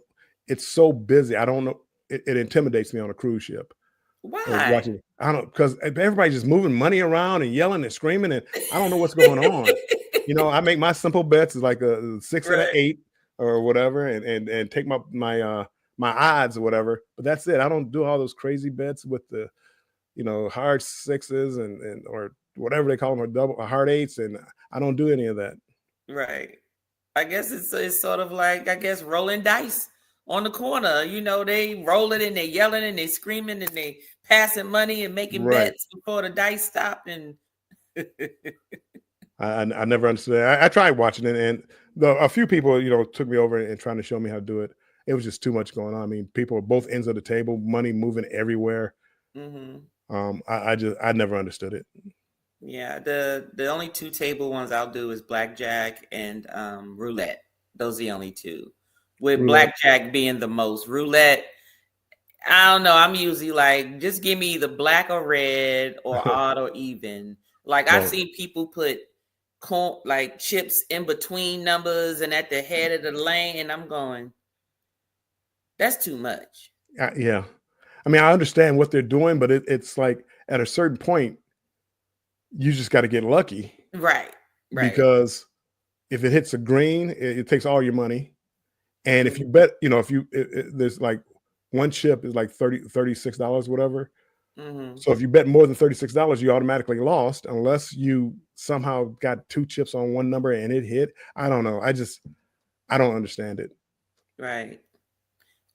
It's so busy. I don't know. It intimidates me on a cruise ship. Why? I don't, because everybody's just moving money around and yelling and screaming, and I don't know what's going on. You know, I make my simple bets is like a 6 and an 8 or whatever, and take my odds or whatever. But that's it. I don't do all those crazy bets with the, hard 6s and or whatever they call them, or hard 8s, and I don't do any of that. Right. I guess it's sort of like, rolling dice on the corner. They roll it and they yelling and they screaming and they passing money and making bets before the dice stop. And I never understood. I tried watching it, and a few people, took me over and trying to show me how to do it. It was just too much going on. I mean, people at both ends of the table, money moving everywhere. Mm-hmm. I never understood it. Yeah, the only 2 table ones I'll do is blackjack and roulette. Those are the only 2. With roulette. Blackjack being the most. Roulette, I don't know. I'm usually like, just give me either black or red or odd or even. Like I've seen people put chips in between numbers and at the head of the lane, and I'm going, that's too much. Yeah. I mean, I understand what they're doing, but it's like at a certain point, you just got to get lucky. Right. Because if it hits a green, it takes all your money. And if you bet, there's like one chip is like $36, whatever. Mm-hmm. So if you bet more than $36, you automatically lost unless you somehow got 2 chips on one number and it hit. I don't know. I don't understand it. Right.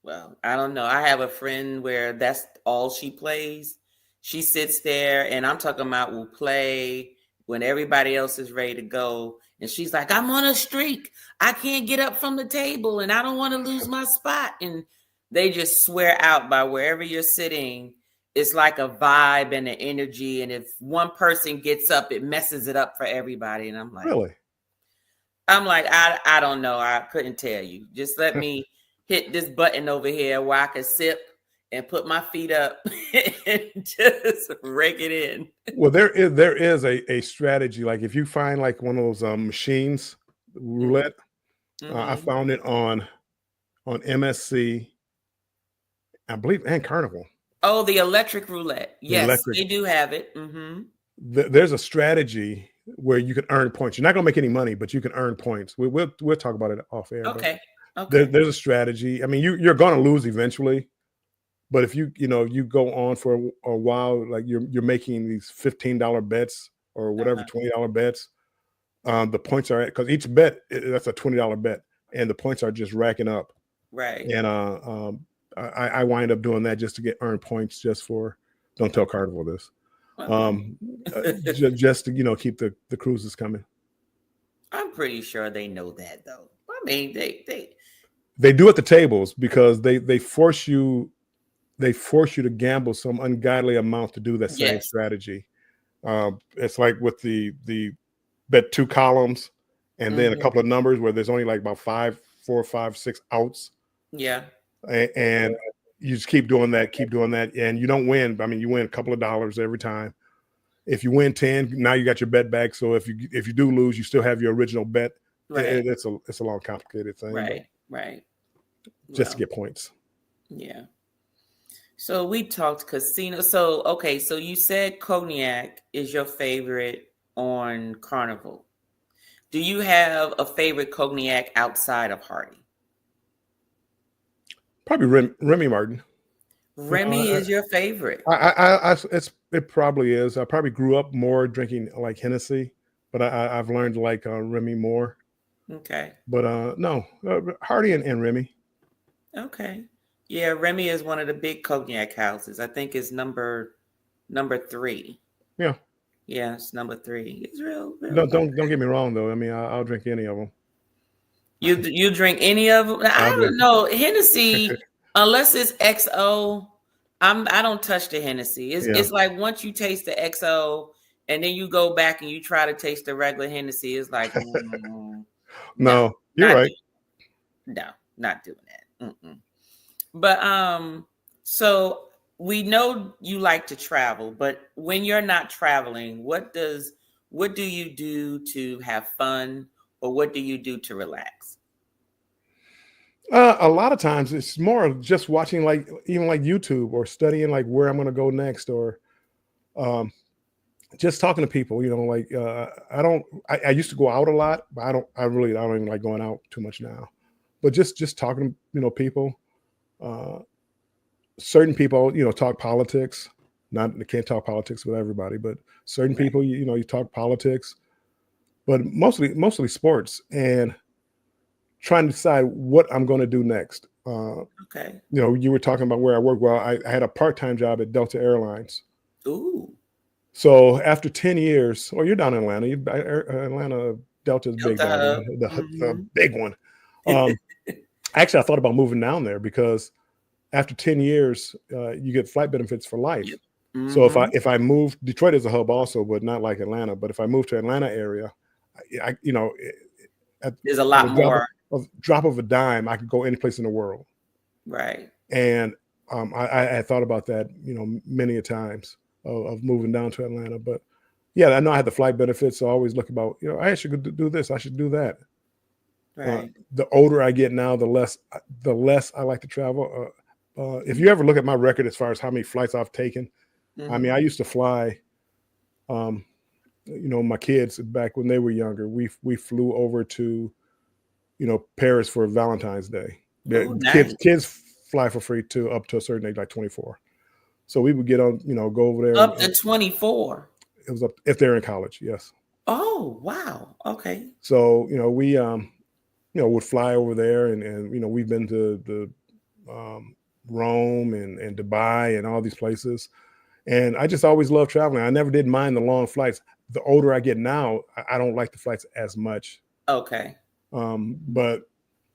Well, I don't know. I have a friend where that's all she plays. She sits there, and I'm talking about will play when everybody else is ready to go. And she's like, I'm on a streak. I can't get up from the table, and I don't want to lose my spot. And they just swear out by wherever you're sitting. It's like a vibe and an energy. And if one person gets up, it messes it up for everybody. And I'm like, really? I don't know. I couldn't tell you. Just let me hit this button over here where I can sip and put my feet up and just rake it in. Well, there is a strategy. Like if you find like one of those machines, roulette, I found it on MSC, I believe, and Carnival. Oh, the electric roulette. Yes, they do have it. Mm-hmm. There's a strategy where you can earn points. You're not going to make any money, but you can earn points. We'll talk about it off air. Okay. There's a strategy. I mean, you're going to lose eventually. But if you go on for a while, like you're making these $15 bets or whatever, $20 bets, the points are, because each bet, that's a $20 bet, and the points are just racking up. Right. And I wind up doing that just to earn points, just for, don't tell Carnival this, just to keep the cruises coming. I'm pretty sure they know that though. I mean, they do at the tables because they force you. They force you to gamble some ungodly amount to do that same strategy. It's like with the bet 2 columns and then a couple of numbers where there's only like about 4, 5, 6 outs. Yeah. And you just keep doing that, and you don't win. I mean, you win a couple of dollars every time. If you win 10, now you got your bet back. So if you do lose, you still have your original bet. Right. It's a long, complicated thing. Right. Just to get points. Yeah. So we talked casino. So, okay. So you said cognac is your favorite on Carnival. Do you have a favorite cognac outside of Hardy? Probably Remy Martin. Remy is your favorite. It's It probably is. I probably grew up more drinking like Hennessy, but I've learned to like Remy more. Okay. But no, Hardy and Remy. Okay. Yeah, Remy is one of the big cognac houses. I think it's number 3. Yeah. Yeah, it's number 3. It's real. No, don't get me wrong though. I mean, I'll drink any of them. You drink any of them? I I'll drink. don't know. Hennessy, unless it's XO, I don't touch the Hennessy. It's like once you taste the XO and then you go back and you try to taste the regular Hennessy, it's like No, you're right. No, not doing that. Mm-mm. But so we know you like to travel, but when you're not traveling, what do you do to have fun, or what do you do to relax? A lot of times it's more of just watching like even like YouTube or studying like where I'm going to go next, or just talking to people. Like I used to go out a lot, but I don't even like going out too much now. But just talking to people. Certain people, talk politics. They can't talk politics with everybody, but certain people, you talk politics. But mostly sports, and trying to decide what I'm going to do next. Okay. You were talking about where I work. Well, I had a part-time job at Delta Airlines. Ooh. So after 10 years, you're down in Atlanta. Atlanta Delta is big, the big one. Actually, I thought about moving down there because after 10 years, you get flight benefits for life. Yep. Mm-hmm. So if I move, Detroit is a hub also, but not like Atlanta. But if I move to Atlanta area, there's a lot more. Drop of a dime, I could go any place in the world. Right. And I thought about that, many a times of moving down to Atlanta. But yeah, I know I had the flight benefits, so I always look about, I should do this, I should do that. Right. The older I get now, the less I like to travel. If you ever look at my record as far as how many flights I've taken, mm-hmm. I mean, I used to fly. My kids back when they were younger, we flew over to, Paris for Valentine's Day. Nice. Kids fly for free up to a certain age, like 24. So we would get on, go over there. Up to 24. It was up if they're in college, yes. Oh, wow. Okay. So, we would fly over there, and we've been to the Rome and Dubai and all these places. And I just always loved traveling. I never did mind the long flights. The older I get now, I don't like the flights as much. Okay. But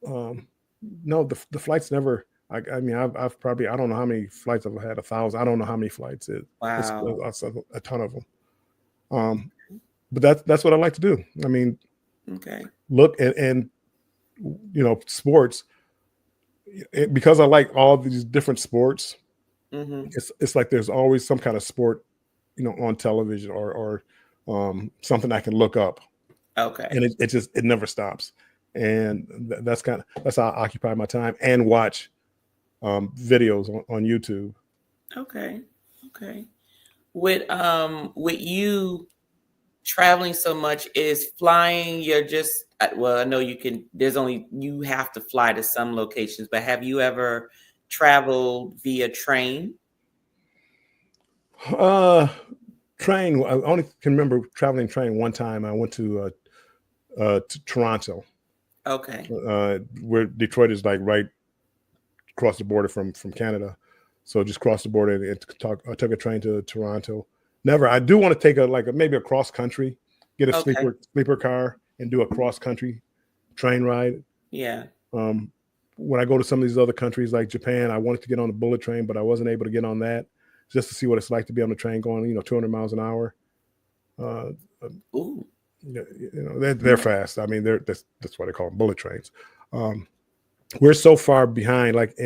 no, the flights never. I mean, I've probably, I don't know how many flights I've had. 1,000. I don't know how many flights. Wow. It's a ton of them. But that's what I like to do. I mean, okay. Look and sports. Because I like all these different sports. Mm-hmm. It's like there's always some kind of sport, on television or something I can look up. Okay. And it never stops. And that's how I occupy my time and watch videos on YouTube. Okay. With you traveling so much, is flying, you're just, well, I know you have to fly to some locations, but have you ever traveled via train? Train, I only can remember traveling train one time. I went to Toronto. Okay. Where Detroit is like right across the border from Canada. So just crossed the border and I took a train to Toronto. Never. I do want to take maybe a cross country, get a sleeper car and do a cross country train ride. Yeah. When I go to some of these other countries like Japan, I wanted to get on the bullet train, but I wasn't able to get on that just to see what it's like to be on the train going, 200 miles an hour. Ooh. They're fast. I mean, that's why they call them bullet trains. We're so far behind, like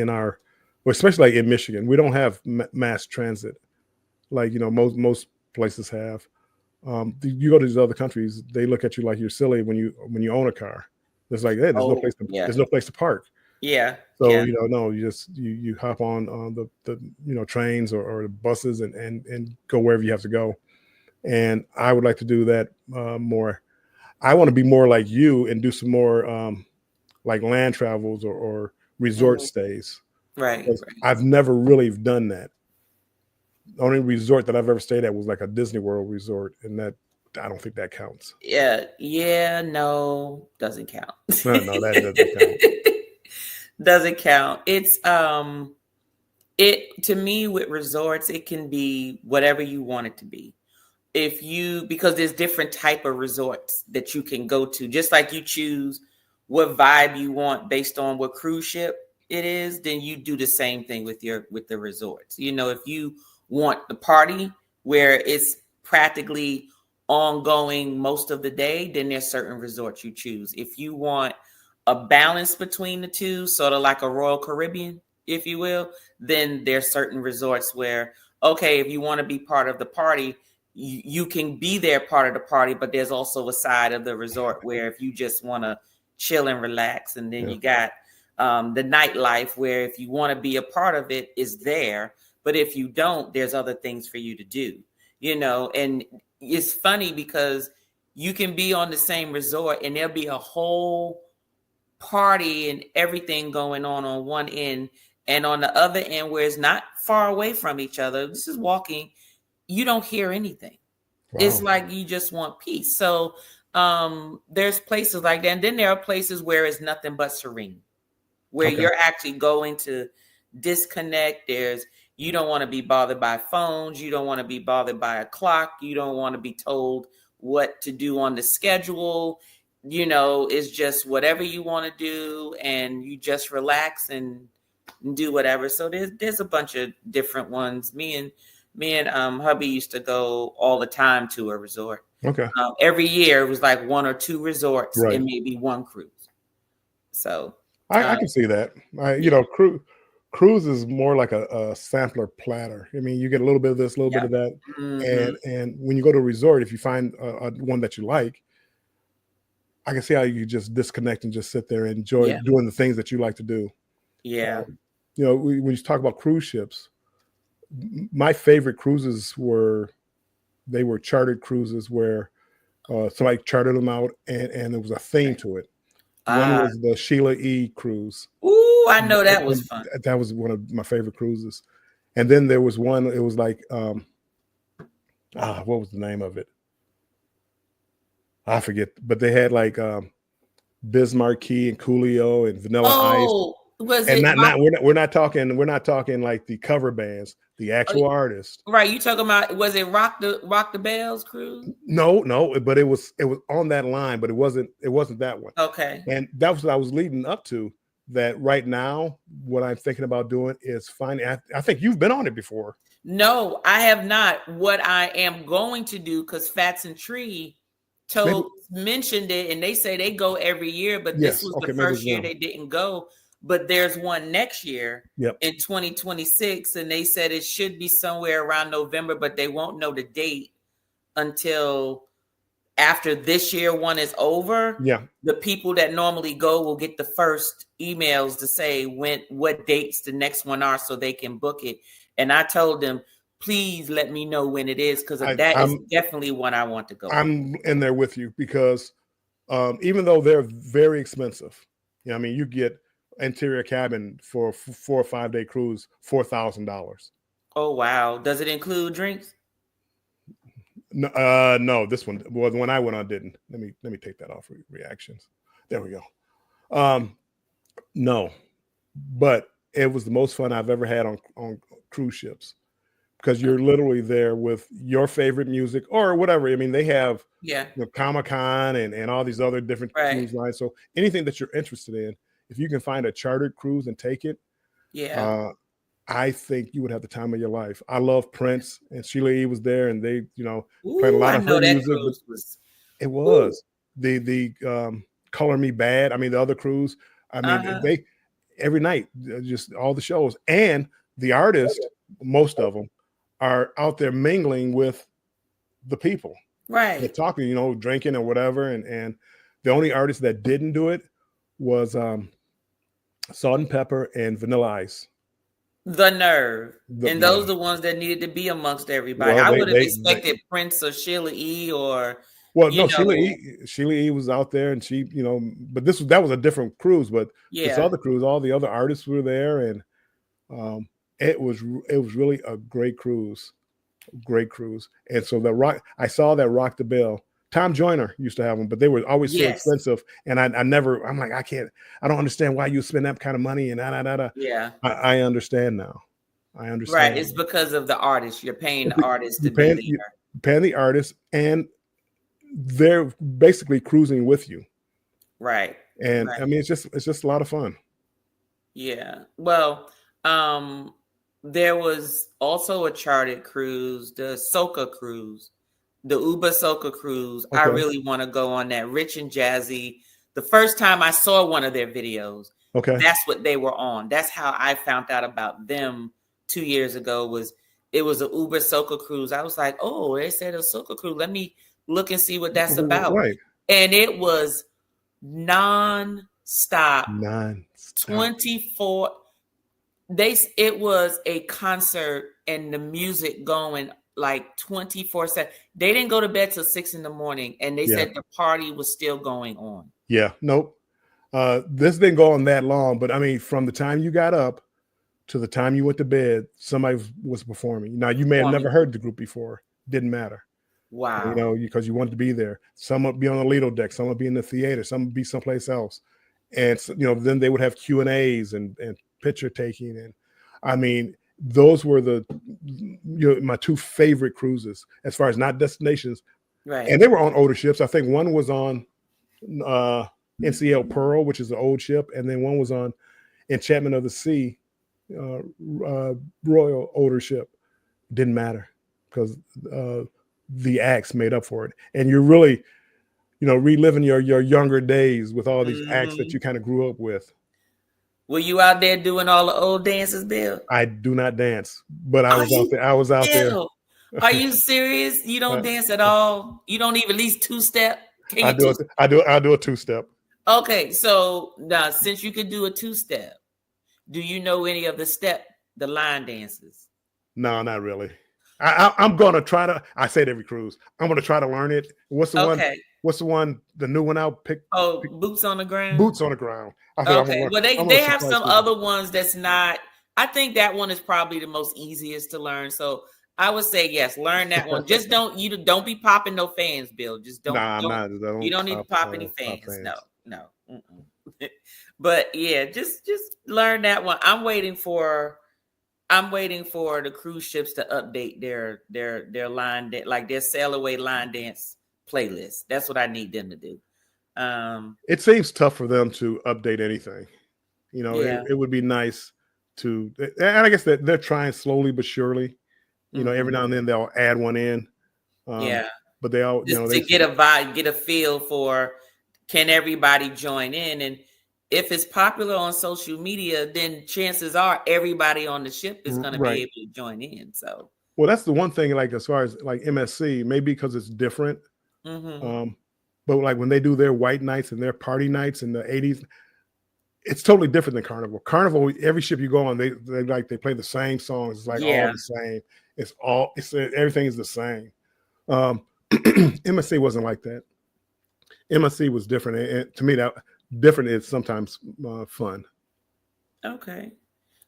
especially like in Michigan, we don't have mass transit, like most places have. You go to these other countries, they look at you like you're silly when you own a car. It's like, hey, there's no place to park. Yeah. So no, you hop on the trains or the buses and go wherever you have to go. And I would like to do that more. I want to be more like you and do some more like land travels or resort stays. Right. I've never really done that. The only resort that I've ever stayed at was like a Disney World resort, and that I don't think that counts. Yeah, no, doesn't count. No, that doesn't count. Doesn't count. It's it to me with resorts, it can be whatever you want it to be. Because there's different type of resorts that you can go to, just like you choose what vibe you want based on what cruise ship it is, then you do the same thing with the resorts. If you want the party where it's practically ongoing most of the day, then there's certain resorts you choose. If you want a balance between the two, sort of like a Royal Caribbean, if you will, then there's certain resorts where, okay, if you want to be part of the party, you can be there part of the party, but there's also a side of the resort where if you just want to chill and relax, and then you got the nightlife where if you want to be a part of it is there, but if you don't, there's other things for you to do, and it's funny because you can be on the same resort and there'll be a whole party and everything going on one end, and on the other end where it's not far away from each other, this is walking, you don't hear anything. Wow. It's like you just want peace. So there's places like that. And then there are places where it's nothing but serene, where you're actually going to disconnect. You don't want to be bothered by phones. You don't want to be bothered by a clock. You don't want to be told what to do on the schedule. It's just whatever you want to do, and you just relax and do whatever. So there's a bunch of different ones. Me and hubby used to go all the time to a resort. Okay. Every year it was like one or two resorts and maybe one cruise. So I can see that. Cruise is more like a sampler platter. I mean, you get a little bit of this, a little bit of that, and when you go to a resort, if you find one that you like, I can see how you just disconnect and just sit there and enjoy doing the things that you like to do. Yeah. When you talk about cruise ships, my favorite cruises were chartered cruises where somebody chartered them out and there was a theme to it. One was the Sheila E. cruise. Ooh, I know that was fun. That was one of my favorite cruises. And then there was one, it was like, what was the name of it? I forget, but they had like Bismarck Key and Coolio and Vanilla Ice. Was and it we're not talking like the cover bands, the actual artist. Right. You talking about, was it Rock the Bells cruise? No, but it was on that line, but it wasn't that one. Okay. And that was what I was leading up to, that right now what I'm thinking about doing is finding, I think you've been on it before. No, I have not. What I am going to do, because Fats and Tree mentioned it, and they say they go every year, but this was the first year they didn't go. But there's one next year in 2026, and they said it should be somewhere around November, but they won't know the date until after this year one is over. Yeah, the people that normally go will get the first emails to say what dates the next one are, so they can book it. And I told them, please let me know when it is, because that is definitely one I want to go. I'm in there with you because even though they're very expensive, I mean, you get interior cabin for 4 or 5 day cruise, $4,000. Oh wow! Does it include drinks? No, this one. Well, the one I went on didn't. Let me take that off reactions. There we go. No, but it was the most fun I've ever had on cruise ships, because you're literally there with your favorite music or whatever. I mean, they have Comic-Con and all these other different cruise lines. So anything that you're interested in, if you can find a chartered cruise and take it, I think you would have the time of your life. I love Prince, and Sheila E. was there, and they, played a lot of her music. It was the Color Me Bad. I mean, the other cruise. I mean, they every night, just all the shows, and the artists, most of them, are out there mingling with the people, right? They're talking, drinking or whatever, and the only artist that didn't do it was Salt and Pepper and Vanilla Ice. The nerve. And those are the ones that needed to be amongst everybody. Well, I would have expected Prince or Sheila E. or Sheila E. was out there, and she, but that was a different cruise. But this other cruise, all the other artists were there, and It was really a great cruise. Great cruise. And so I saw that Rock the Bell. Tom Joyner used to have them, but they were always so Yes. expensive. And I'm like, I don't understand why you spend that kind of money. And Yeah. I understand now. I Right. understand. It's because of the artist. You're paying the artist to be there. You're paying the artist, and they're basically cruising with you. Right. And Right. I mean, it's just a lot of fun. Yeah. Well, there was also a chartered cruise, the Soca cruise, the Uber Soca cruise. I Okay. really want to go on that. Rich and Jazzy. The first time I saw one of their videos, Okay. that's what they were on. That's how I found out about them 2 years ago. It was an Uber Soca cruise. I was like, oh, they said a Soca cruise. Let me look and see what that's about. Right. And it was non-stop. 24. It was a concert and the music going like 24/7. They didn't go to bed till 6 a.m. and they said the party was still going on. Yeah, nope. This didn't go on that long, but I mean, from the time you got up to the time you went to bed, somebody was performing. Now, you may have never heard the group before. Didn't matter. Wow. You know, because you wanted to be there. Some would be on the Lido deck, some would be in the theater, some would be someplace else. And so, you know, then they would have Q&As and picture taking. And I mean, those were my two favorite cruises as far as not destinations. Right. And they were on older ships. I think one was on NCL Pearl, which is an old ship, and then one was on Enchantment of the Sea, Royal older ship. Didn't matter because the acts made up for it. And you're really, you know, reliving your younger days with all these acts that you kind of grew up with. Were you out there doing all the old dances, Bill? I do not dance, but I was out there. Are you serious? You don't dance at all? You don't even at least two-step? I do a two-step. Okay, so now since you could do a two-step, do you know any of the line dances? No, not really. I'm gonna try to. I say it every cruise. I'm gonna try to learn it. What's the one? What's the one? The new one out? Boots on the ground. Boots on the ground. Okay. Well, they have some other ones that's not. I think that one is probably the most easiest to learn. So I would say yes, learn that one. Just don't be popping no fans, Bill. Just don't. You don't need to pop any fans. No. But yeah, just learn that one. I'm waiting for the cruise ships to update their line like their sail away line dance playlist. That's what I need them to do. It seems tough for them to update anything. You know, it would be nice to, and I guess that they're trying slowly but surely. You know, every now and then they'll add one in. But they all, just to get a vibe, get a feel for, can everybody join in? And if it's popular on social media, then chances are everybody on the ship is going to be able to join in. So, well, that's the one thing. Like as far as like MSC, maybe because it's different. But like when they do their white nights and their party nights in the 80s, it's totally different than Carnival. Carnival, every ship you go on, they play the same songs. It's like all the same. Everything is the same. MSC wasn't like that. MSC was different, and to me, that different is sometimes fun. Okay.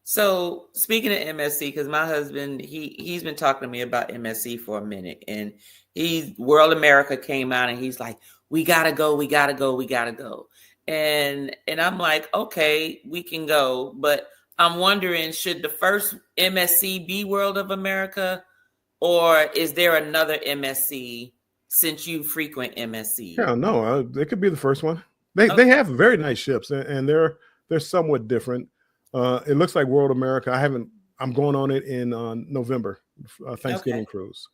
So speaking of MSC, because my husband, he's been talking to me about MSC for a minute, and World America came out, and he's like, we gotta go. And I'm like, okay, we can go, but I'm wondering, should the first MSC be World of America, or is there another MSC since you frequent MSC? Yeah, no, it could be the first one. They have very nice ships, and they're somewhat different. It looks like World America. I'm going on it in November, Thanksgiving cruise.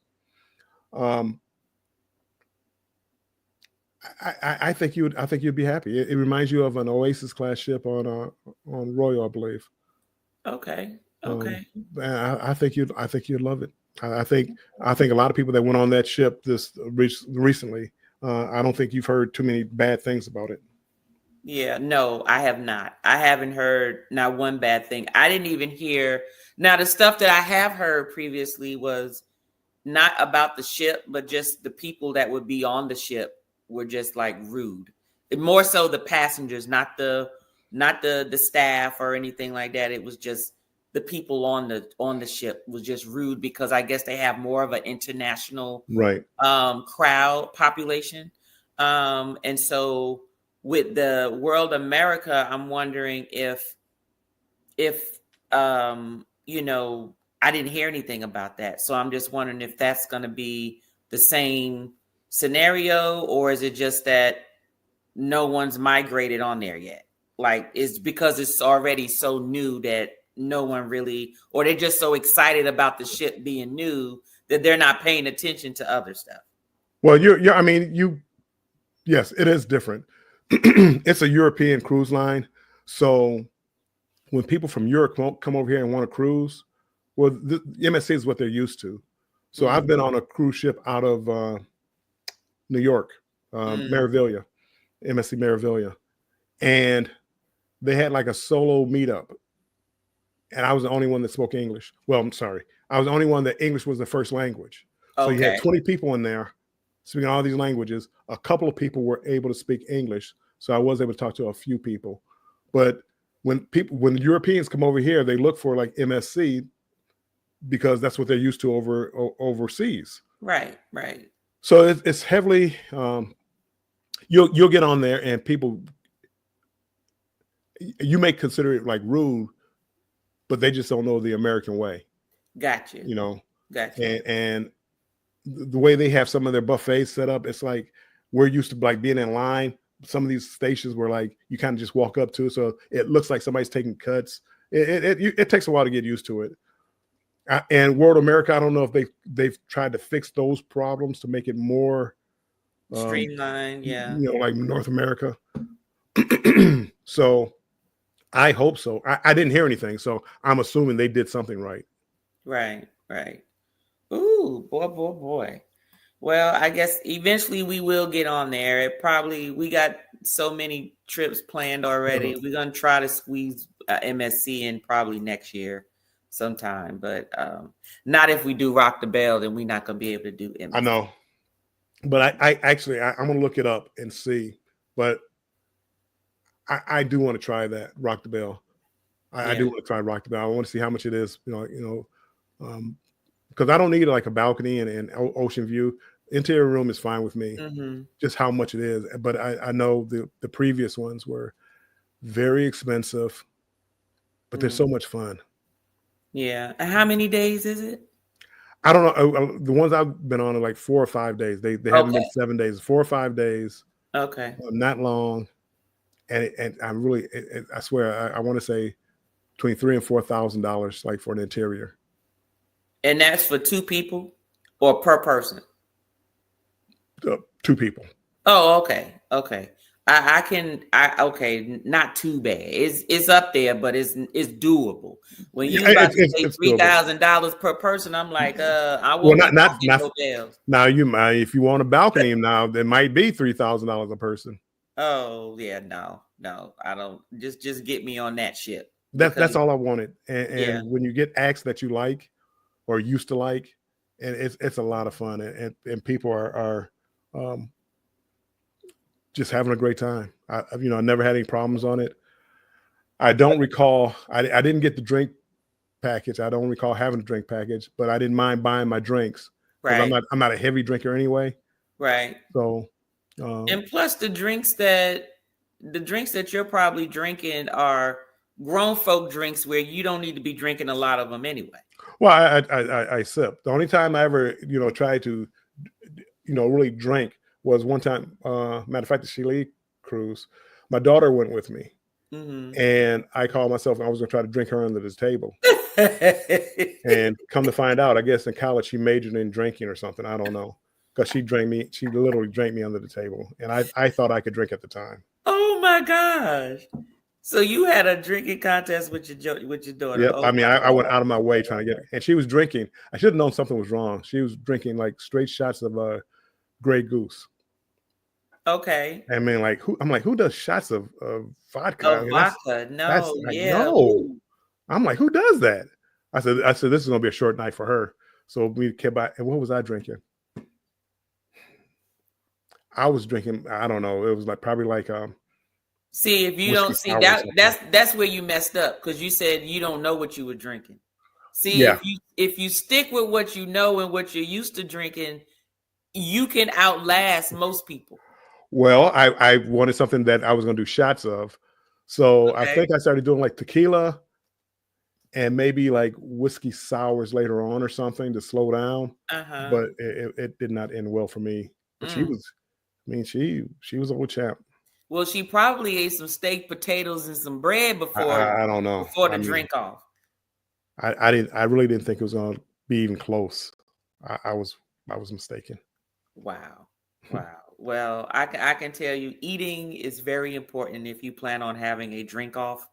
I think you'd be happy. It reminds you of an Oasis class ship on Royal, I believe. Okay. I think you'd love it. I think a lot of people that went on that ship recently. I don't think you've heard too many bad things about it. Yeah, no, I have not. I haven't heard not one bad thing. I didn't even hear. Now, the stuff that I have heard previously was not about the ship, but just the people that would be on the ship were just like rude. More so the passengers, not the staff or anything like that. It was just the people on the ship was just rude because I guess they have more of an international Right. crowd population. And so with the World America, I'm wondering if you know, I didn't hear anything about that. So I'm just wondering if that's going to be the same scenario, or is it just that no one's migrated on there yet? Like, it's because it's already so new that no one really, or they're just so excited about the ship being new that they're not paying attention to other stuff. Well, I mean, yes, it is different. It's a European cruise line. So when people from Europe come over here and want to cruise, well, the MSC is what they're used to. So I've been on a cruise ship out of New York, Meraviglia, MSC Meraviglia, and they had like a solo meetup, and I was the only one that spoke English. Well, I'm sorry, I was the only one that English was the first language. So you had 20 people in there speaking all these languages. A couple of people were able to speak English, so I was able to talk to a few people. But when Europeans come over here, they look for like MSC because that's what they're used to overseas. Right, right. So it's heavily. You'll get on there and people, you may consider it like rude, but they just don't know the American way. Gotcha. You know. Gotcha. And the way they have some of their buffets set up, it's like we're used to like being in line. Some of these stations were like you kind of just walk up to, so it looks like somebody's taking cuts. It takes a while to get used to it. And World America, I don't know if they've tried to fix those problems to make it more streamlined, yeah. You know, like North America. So I hope so. I didn't hear anything, so I'm assuming they did something right. Right, right. Ooh, boy. Well, I guess eventually we will get on there. We got so many trips planned already. We're going to try to squeeze MSC in probably next year sometime, but not if we do Rock the Bell, then we're not going to be able to do MSC. I know. But I'm going to look it up and see. But I do want to try that Rock the Bell. I do want to try Rock the Bell. I want to see how much it is. Because I don't need like a balcony and ocean view. Interior room is fine with me. Just how much it is. But I know the previous ones were very expensive, but they're so much fun. Yeah. And how many days is it? I don't know. The ones I've been on are like 4 or 5 days. They haven't been 7 days. 4 or 5 days. Okay. Not long. And I swear I want to say between $3,000 and $4,000 like for an interior. And that's for 2 people or per person? 2 people. Oh, okay. Okay, not too bad. It's up there, but it's doable. When you about to pay $3,000 per person, I'm like, I won't not hotels. Now if you want a balcony now, there might be $3,000 a person. Oh yeah, no, I don't. Just get me on that ship. That's all I wanted. And when you get acts that you like or used to like, and it's a lot of fun, and people are just having a great time. I never had any problems on it. I don't recall. I didn't get the drink package. I don't recall having a drink package, but I didn't mind buying my drinks. Right. I'm not a heavy drinker anyway. Right. So. And plus the drinks that you're probably drinking are grown folk drinks where you don't need to be drinking a lot of them anyway. Well, I sip. The only time I ever tried to really drink was one time. Matter of fact, the Chile cruise. My daughter went with me, and I called myself. I was going to try to drink her under this table, and come to find out, I guess in college she majored in drinking or something. I don't know. Because she literally drank me under the table. And I thought I could drink at the time. Oh my gosh. So you had a drinking contest with your daughter. Yep. Oh, I mean, I went out of my way trying to get her. And she was drinking. I should have known something was wrong. She was drinking like straight shots of Grey Goose. Okay. I mean, who does shots of vodka? Oh, vodka. No, no. I'm like, who does that? I said, this is going to be a short night for her. So we kept by. And what was I drinking? I was drinking, I don't know. It was probably See, if you whiskey don't see sour or that, something. that's where you messed up because you said you don't know what you were drinking. See, Yeah. if you stick with what you know and what you're used to drinking, you can outlast most people. Well, I wanted something that I was going to do shots of. So I Okay. think I started doing like tequila and maybe like whiskey sours later on or something to slow down. Uh-huh. But it did not end well for me. But she Mm. was, I mean, she was a old champ. Well, she probably ate some steak, potatoes, and some bread I don't know. before I the mean, drink off. I really didn't think it was going to be even close. I was mistaken. Wow. Wow. Well, I can tell you eating is very important if you plan on having a drink off,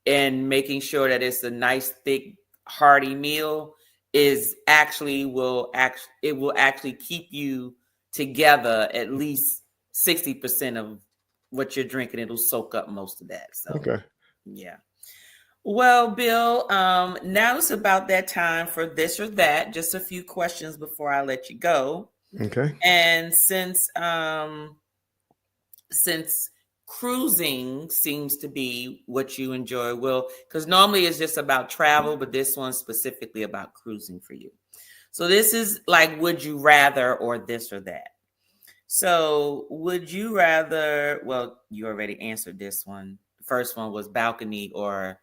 and making sure that it's a nice, thick, hearty meal is actually will actually keep you together at least 60% of what you're drinking. It'll soak up most of that. So Okay. yeah. Well, Bill, now it's about that time for this or that. Just a few questions before I let you go. Okay. And since cruising seems to be what you enjoy, well, because normally it's just about travel, but this one's specifically about cruising for you. So this is like, would you rather or this or that? So would you rather, well, you already answered this one. The first one was balcony or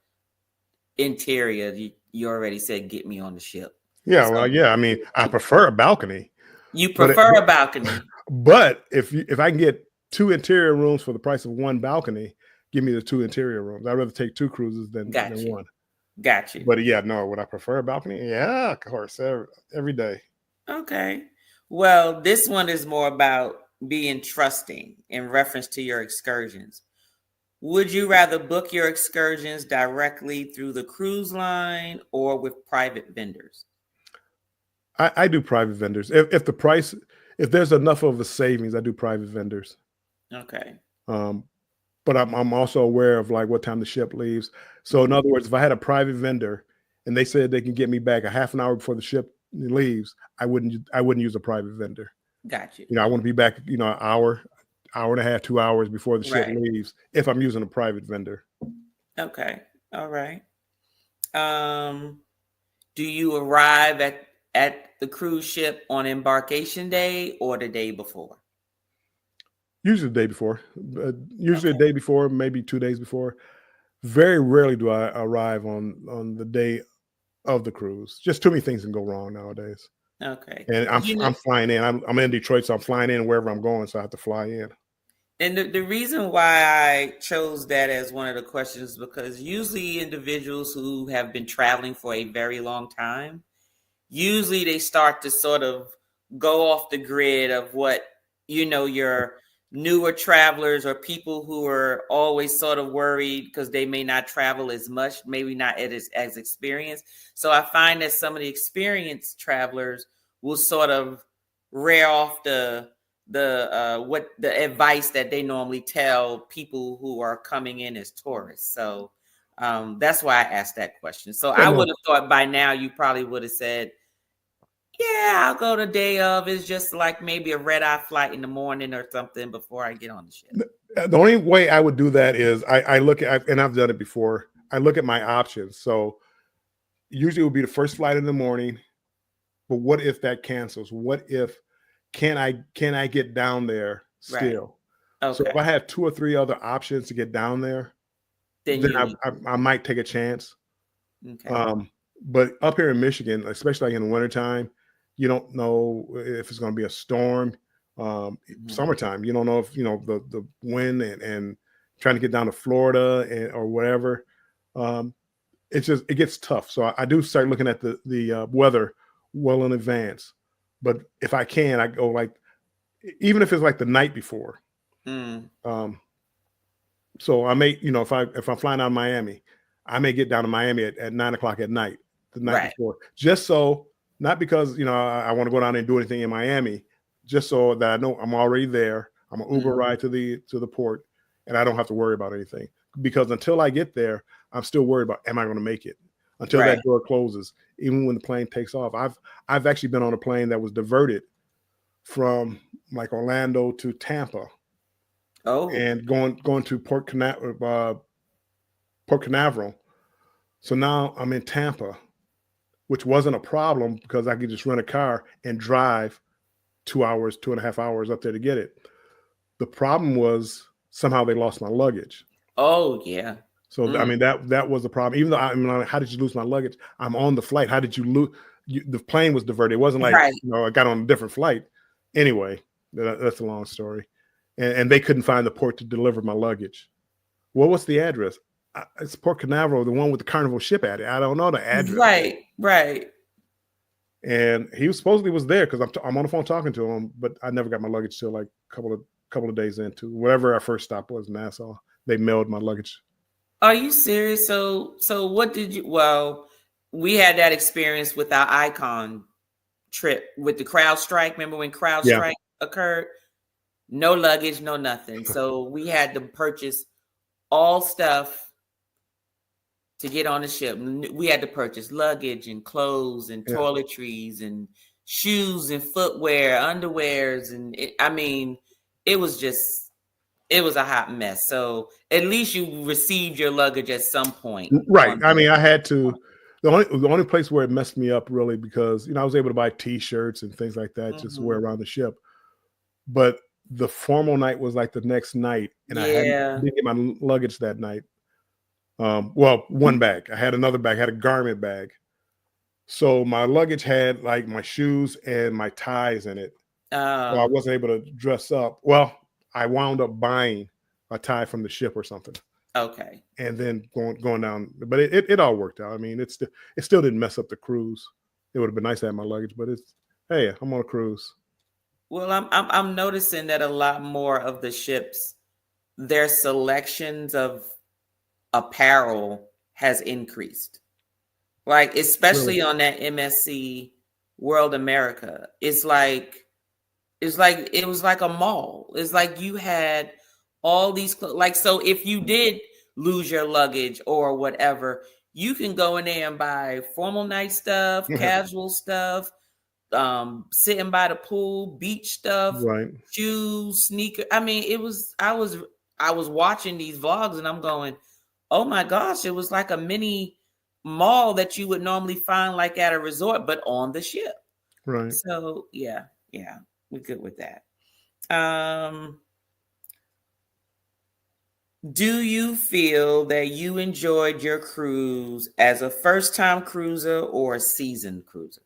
interior. You already said get me on the ship. Yeah. Well, So yeah. I mean, I prefer a balcony, you but prefer a balcony. but if I can get two interior rooms for the price of one balcony, give me the two interior rooms. I'd rather take two cruises than Got you. one. Got you. But yeah, no, would I prefer a balcony? Yeah, of course, every day. Okay. Well, this one is more about being trusting in reference to your excursions. Would you rather book your excursions directly through the cruise line or with private vendors? I do private vendors. If the price, if there's enough of a savings, I do private vendors. Okay. Um, but I'm also aware of like what time the ship leaves. So in other words, if I had a private vendor and they said they can get me back a half an hour before the ship leaves, I wouldn't use a private vendor. Got you. You know, I want to be back, you know, an hour and a half, 2 hours before the ship Right. leaves if I'm using a private vendor. Okay. All right. Um, do you arrive at the cruise ship on embarkation day or the day before? Usually the day before. Usually Okay. the day before, maybe 2 days before. Very rarely do I arrive on the day of the cruise. Just too many things can go wrong nowadays. Okay. And You know, I'm flying in. I'm in Detroit, so I'm flying in wherever I'm going. So I have to fly in. and the reason why I chose that as one of the questions is because usually individuals who have been traveling for a very long time, usually they start to sort of go off the grid of what, your newer travelers or people who are always sort of worried because they may not travel as much, maybe not as experienced. So I find that some of the experienced travelers will sort of rear off the advice that they normally tell people who are coming in as tourists. So that's why I asked that question. So Yeah, I no, would have thought by now you probably would have said, yeah, I'll go the day of. It's just like maybe a red eye flight in the morning or something before I get on the ship. the only way I would do that is I look at, and I've done it before. I look at my options. So usually it would be the first flight in the morning. But what if that cancels? What if can I get down there Right. still? So if Okay. I have two or three other options to get down there, Then then you would. I might take a chance. Okay. But up here in Michigan, especially like in the wintertime, you don't know if it's going to be a storm. Mhm. Summertime, you don't know if the wind and trying to get down to Florida or whatever. Um, it gets tough. So I do start looking at the weather well in advance. But if I can, I go like even if it's like the night before. Mm. Um, so I may, if I'm flying out of Miami, I may get down to Miami at 9 o'clock at night, the night Right. before, just so not because I want to go down and do anything in Miami, just so that I know I'm already there. I'm an Uber Mhm. ride to the port, and I don't have to worry about anything. Because until I get there, I'm still worried about am I going to make it until Right. that door closes. Even when the plane takes off, I've actually been on a plane that was diverted from like Orlando to Tampa. Oh, and going to Port Canaveral. So now I'm in Tampa, which wasn't a problem because I could just rent a car and drive 2 hours, 2.5 hours up there to get it. The problem was somehow they lost my luggage. oh yeah. So I mean that was the problem. Even though I mean, how did you lose my luggage? I'm on the flight. How did you lose? The plane was diverted. It wasn't like Right. I got on a different flight. Anyway, that's a long story. And they couldn't find the port to deliver my luggage. Well, what's the address? It's Port Canaveral, the one with the Carnival ship at it. I don't know the address. Right. And he supposedly was there because I'm on the phone talking to him, but I never got my luggage till like a couple of days into whatever our first stop was, Nassau. They mailed my luggage. Are you serious? So what did you? Well, we had that experience with our Icon trip with the crowd strike. Remember when crowd strike occurred? No luggage, no nothing. So we had to purchase all stuff to get on the ship. We had to purchase luggage and clothes and toiletries and shoes and footwear, underwears, and it was a hot mess. So at least you received your luggage at some point. Right. I mean, I had to. The only place where it messed me up really because I was able to buy T-shirts and things like that just to wear around the ship, but the formal night was like the next night, and I didn't get my luggage that night. Well, one bag. I had another bag. I had a garment bag. So my luggage had like my shoes and my ties in it. So I wasn't able to dress up. Well, I wound up buying a tie from the ship or something. Okay. And then going down, but it all worked out. I mean, it still didn't mess up the cruise. It would have been nice to have my luggage, but hey, I'm on a cruise. Well, I'm noticing that a lot more of the ships, their selections of apparel has increased. Like, especially on that MSC World America, it was like a mall. It's like you had all these so if you did lose your luggage or whatever, you can go in there and buy formal night stuff, casual stuff, sitting by the pool, beach stuff, right, shoes, sneakers. I mean, I was watching these vlogs and I'm going, oh my gosh, it was like a mini mall that you would normally find like at a resort, but on the ship. Right. So yeah, we're good with that. Do you feel that you enjoyed your cruise as a first-time cruiser or a seasoned cruiser?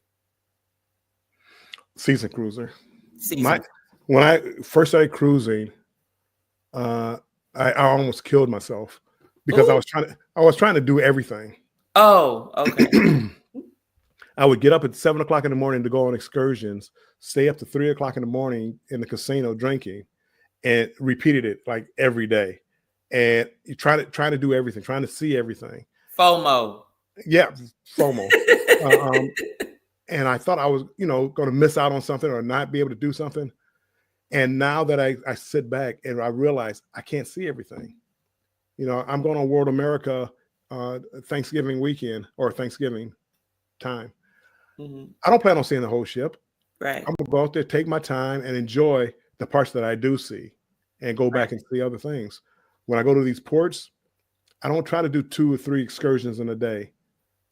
Seasoned cruiser. Seasoned. When I first started cruising, I almost killed myself because I was trying to do everything. Oh, okay. I would get up at 7 o'clock in the morning to go on excursions, stay up to 3 o'clock in the morning in the casino drinking, and repeated it like every day. And you trying to do everything, trying to see everything. FOMO. Yeah, FOMO. And I thought I was, going to miss out on something or not be able to do something. And now that I sit back and I realize I can't see everything. I'm going on World America Thanksgiving weekend or Thanksgiving time. Mm-hmm. I don't plan on seeing the whole ship. Right. I'm going to go out there, take my time, and enjoy the parts that I do see and go back and see other things. When I go to these ports, I don't try to do 2 or 3 excursions in a day.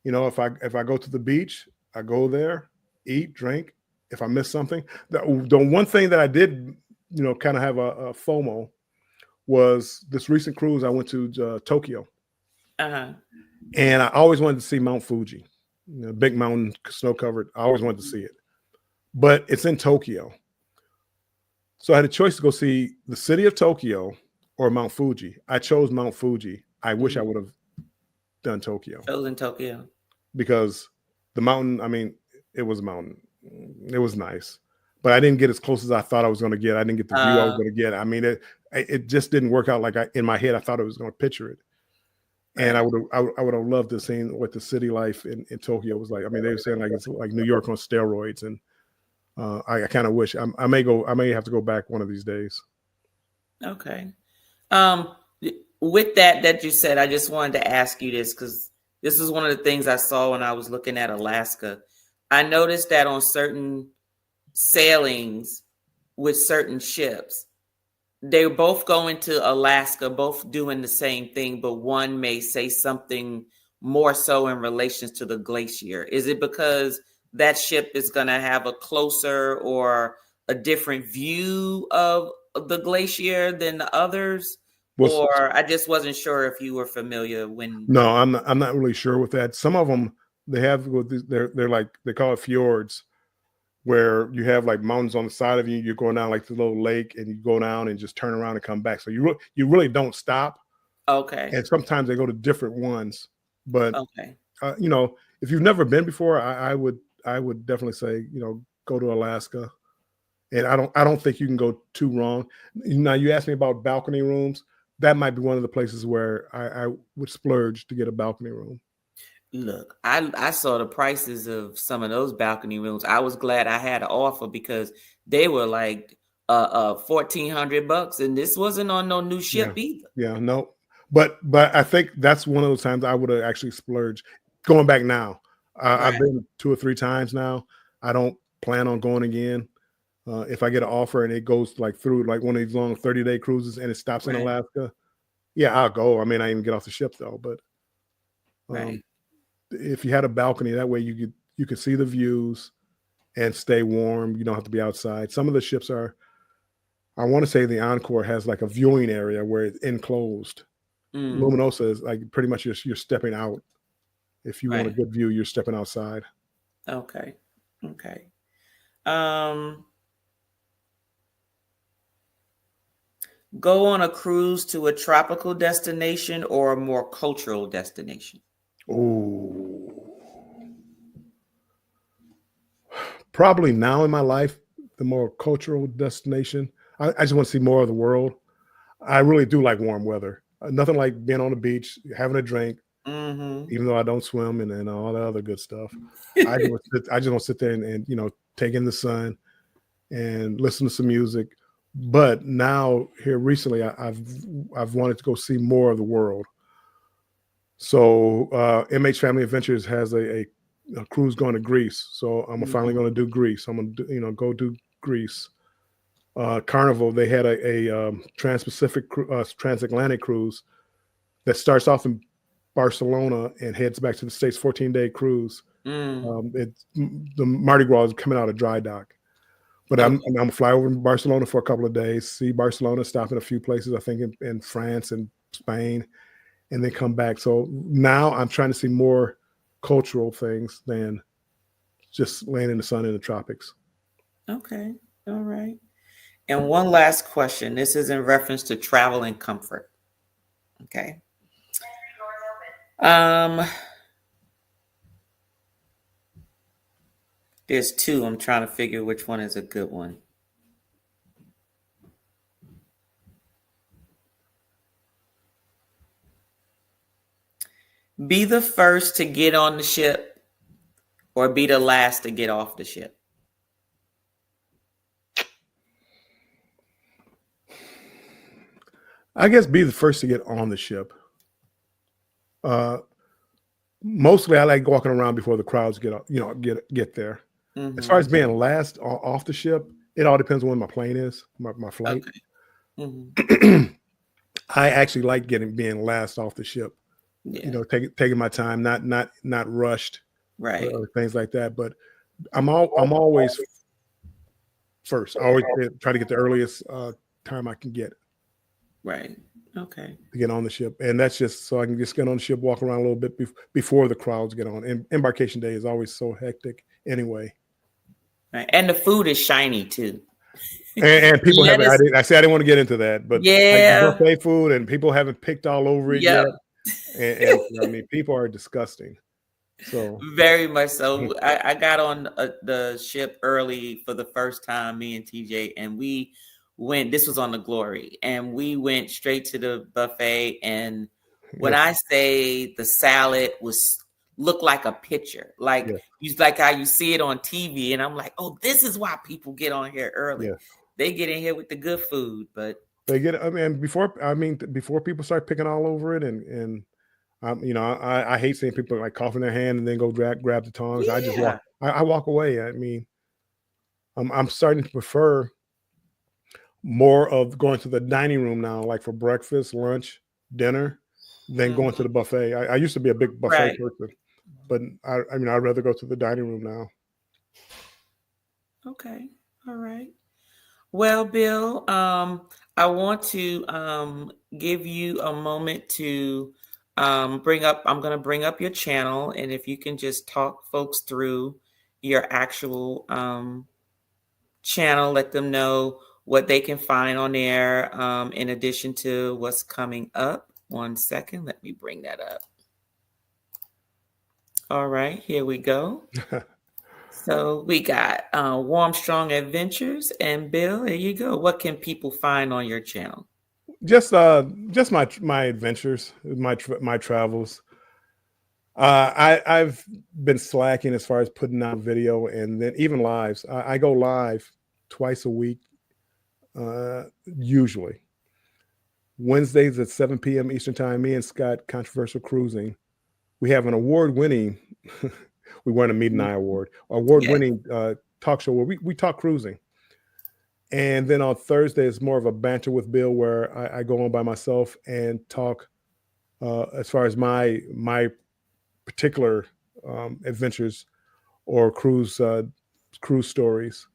If I go to the beach, I go there, eat, drink. If I miss something, the one thing that I did, kind of have a FOMO was this recent cruise. I went to Tokyo, and I always wanted to see Mount Fuji, big mountain, snow covered. I always wanted to see it, but it's in Tokyo. So I had a choice to go see the city of Tokyo or Mount Fuji. I chose Mount Fuji. I wish I would have done Tokyo. Chosen Tokyo. Because the mountain, I mean, it was a mountain. It was nice. But I didn't get as close as I thought I was going to get. I didn't get the view I was going to get. I mean, it just didn't work out like in my head. I thought I was going to picture it. And I would have loved to see what the city life in Tokyo was like. I mean, they were saying like it's like New York on steroids. And I kind of wish I may have to go back one of these days. Okay. With that you said, I just wanted to ask you this because this is one of the things I saw when I was looking at Alaska. I noticed that on certain sailings with certain ships, they're both going to Alaska, both doing the same thing, but one may say something more so in relation to the glacier. Is it because that ship is going to have a closer or a different view of the glacier than the others? Was Or I just wasn't sure if you were familiar when. No, I'm not really sure with that. Some of them they have they're like they call it fjords, where you have like mountains on the side of you. You're going down like the little lake, and you go down and just turn around and come back. So you really don't stop. Okay. And sometimes they go to different ones. But Okay. if you've never been before, I would definitely say go to Alaska. And I don't think you can go too wrong. Now you asked me about balcony rooms. That might be one of the places where I would splurge to get a balcony room. Look, I saw the prices of some of those balcony rooms. I was glad I had an offer because they were like $1,400, and this wasn't on no new ship either. Yeah, no. But I think that's one of those times I would have actually splurged. Going back now, I've Right. been 2 or 3 times now. I don't plan on going again. If I get an offer and it goes like through like one of these long 30-day cruises and it stops in Right. Alaska, yeah, I'll go. I may not even get off the ship though, but Right. if you had a balcony, that way you could see the views and stay warm. You don't have to be outside. Some of the ships are, I want to say the Encore has like a viewing area where it's enclosed. Mm, Luminosa is like pretty much you're stepping out. If you want a right. good view, you're stepping outside. Okay. Okay. Um, go on a cruise to a tropical destination or a more cultural destination. Oh, probably now in my life, the more cultural destination. I just want to see more of the world. I really do like warm weather. Nothing like being on the beach, having a drink, Mm-hmm. even though I don't swim and all the other good stuff. I just want to sit there and take in the sun and listen to some music. But now here recently, I've wanted to go see more of the world. So MH Family Adventures has a cruise going to Greece. So I'm finally going to do Greece. I'm going to go do Greece. Carnival, they had a trans-Pacific transatlantic cruise that starts off in Barcelona and heads back to the States, 14-day cruise. Mm. The Mardi Gras is coming out of dry dock. But I'm Okay. gonna fly over to Barcelona for a couple of days, see Barcelona, stop in a few places, I think in France and Spain, and then come back. So now I'm trying to see more cultural things than just laying in the sun in the tropics. Okay. All right. And one last question. This is in reference to travel and comfort. Okay. There's two. I'm trying to figure which one is a good one. Be the first to get on the ship or be the last to get off the ship. I guess be the first to get on the ship. Mostly I like walking around before the crowds get there. As far Mm-hmm. as being last off the ship, it all depends on when my plane is, my flight. Okay. Mm-hmm. I actually like being last off the ship. Yeah. Taking my time, not rushed Right. or things like that. But I'm always first. I always try to get the earliest time I can get Right. Okay. to get on the ship, and that's just so I can just get on the ship, walk around a little bit before the crowds get on. And embarkation day is always so hectic anyway. Right. And the food is shiny too. And people haven't. Lettuce. I didn't want to get into that, but like Yeah. buffet food, and people haven't picked all over it Yep. yet. And I mean, people are disgusting. So Very much so. I got on the ship early for the first time, me and TJ, and we went. This was on the Glory, and we went straight to the buffet. And when yeah, I say the salad looked like a picture, like how you see it on TV, and I'm like, oh, this is why people get on here early. yeah. They get in here with the good food, but They get. I mean, before people start picking all over it, and I hate seeing people like coughing their hand and then go grab the tongs. I just walk. yeah, I walk away. I mean, I'm starting to prefer more of going to the dining room now, like for breakfast, lunch, dinner, than going to the buffet. I used to be a big buffet person, but I mean, I'd rather go to the dining room now. Okay. All right. Well, Bill, I want to give you a moment to I'm going to bring up your channel. And if you can just talk folks through your actual channel, let them know what they can find on there in addition to what's coming up. 1 second. Let me bring that up. All right, here we go. So we got Warmstrong Adventures, and Bill, there you go. What can people find on your channel? Just my adventures, my travels. I've been slacking as far as putting out video, and then even lives. I go live twice a week, usually Wednesdays at 7 p.m. Eastern Time. Me and Scott, Controversial Cruising. We have an award-winning. We won a Meet and I award-winning talk show where we talk cruising. And then on Thursday, it's more of a banter with Bill, where I go on by myself and talk as far as my particular adventures or cruise stories,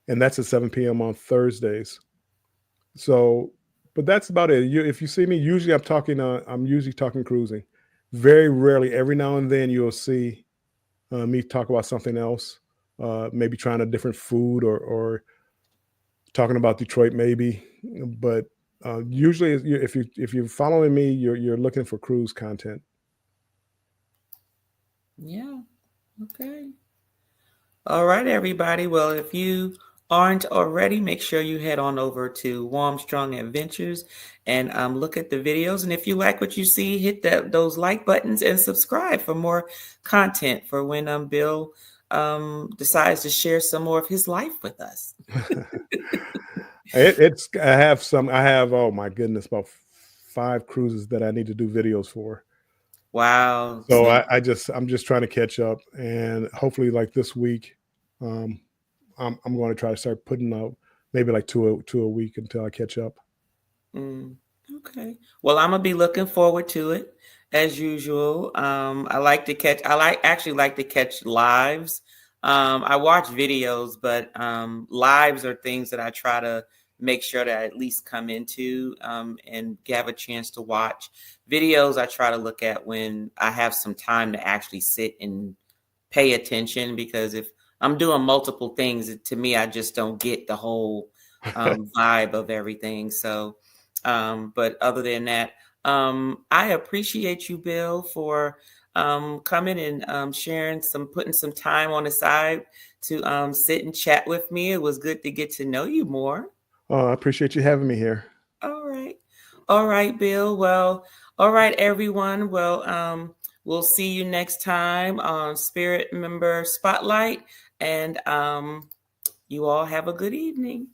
and that's at 7 p.m. on Thursdays. So, but that's about it. If you see me, usually I'm usually talking cruising. Very rarely, every now and then, you'll see me talk about something else, maybe trying a different food or talking about Detroit, maybe. But usually, if you're following me, you're looking for cruise content. Yeah. Okay. All right, everybody. Well, if you aren't already, make sure you head on over to Warmstrong Adventures and look at the videos. And if you like what you see, hit those like buttons and subscribe for more content for when Bill decides to share some more of his life with us. I have, oh my goodness, about 5 cruises that I need to do videos for. Wow. So I'm just trying to catch up, and hopefully like this week, I'm going to try to start putting out maybe like two a week until I catch up. Okay. Well, I'm gonna be looking forward to it as usual. I actually like to catch lives. I watch videos, but lives are things that I try to make sure that I at least come into and have a chance to watch. Videos I try to look at when I have some time to actually sit and pay attention, because if I'm doing multiple things, to me, I just don't get the whole vibe of everything. So, but other than that, I appreciate you, Bill, for coming and putting some time on the side to sit and chat with me. It was good to get to know you more. Oh, I appreciate you having me here. All right. All right, Bill. Well, all right, everyone. Well, we'll see you next time on Spirit Member Spotlight. And you all have a good evening.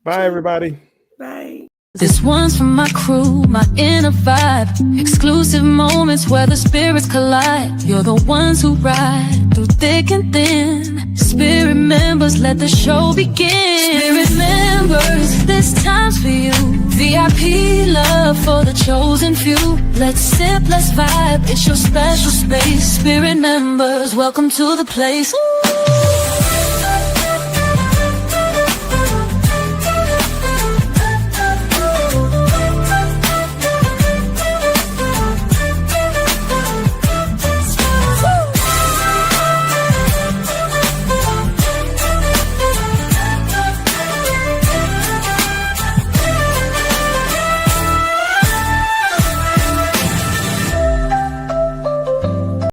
Bye, everybody. Bye. This one's for my crew, my inner vibe. Exclusive moments where the spirits collide. You're the ones who ride through thick and thin. Spirit members, let the show begin. Spirit members, this time's for you. VIP love for the chosen few. Let's sip, let's vibe, it's your special space. Spirit members, welcome to the place. Ooh.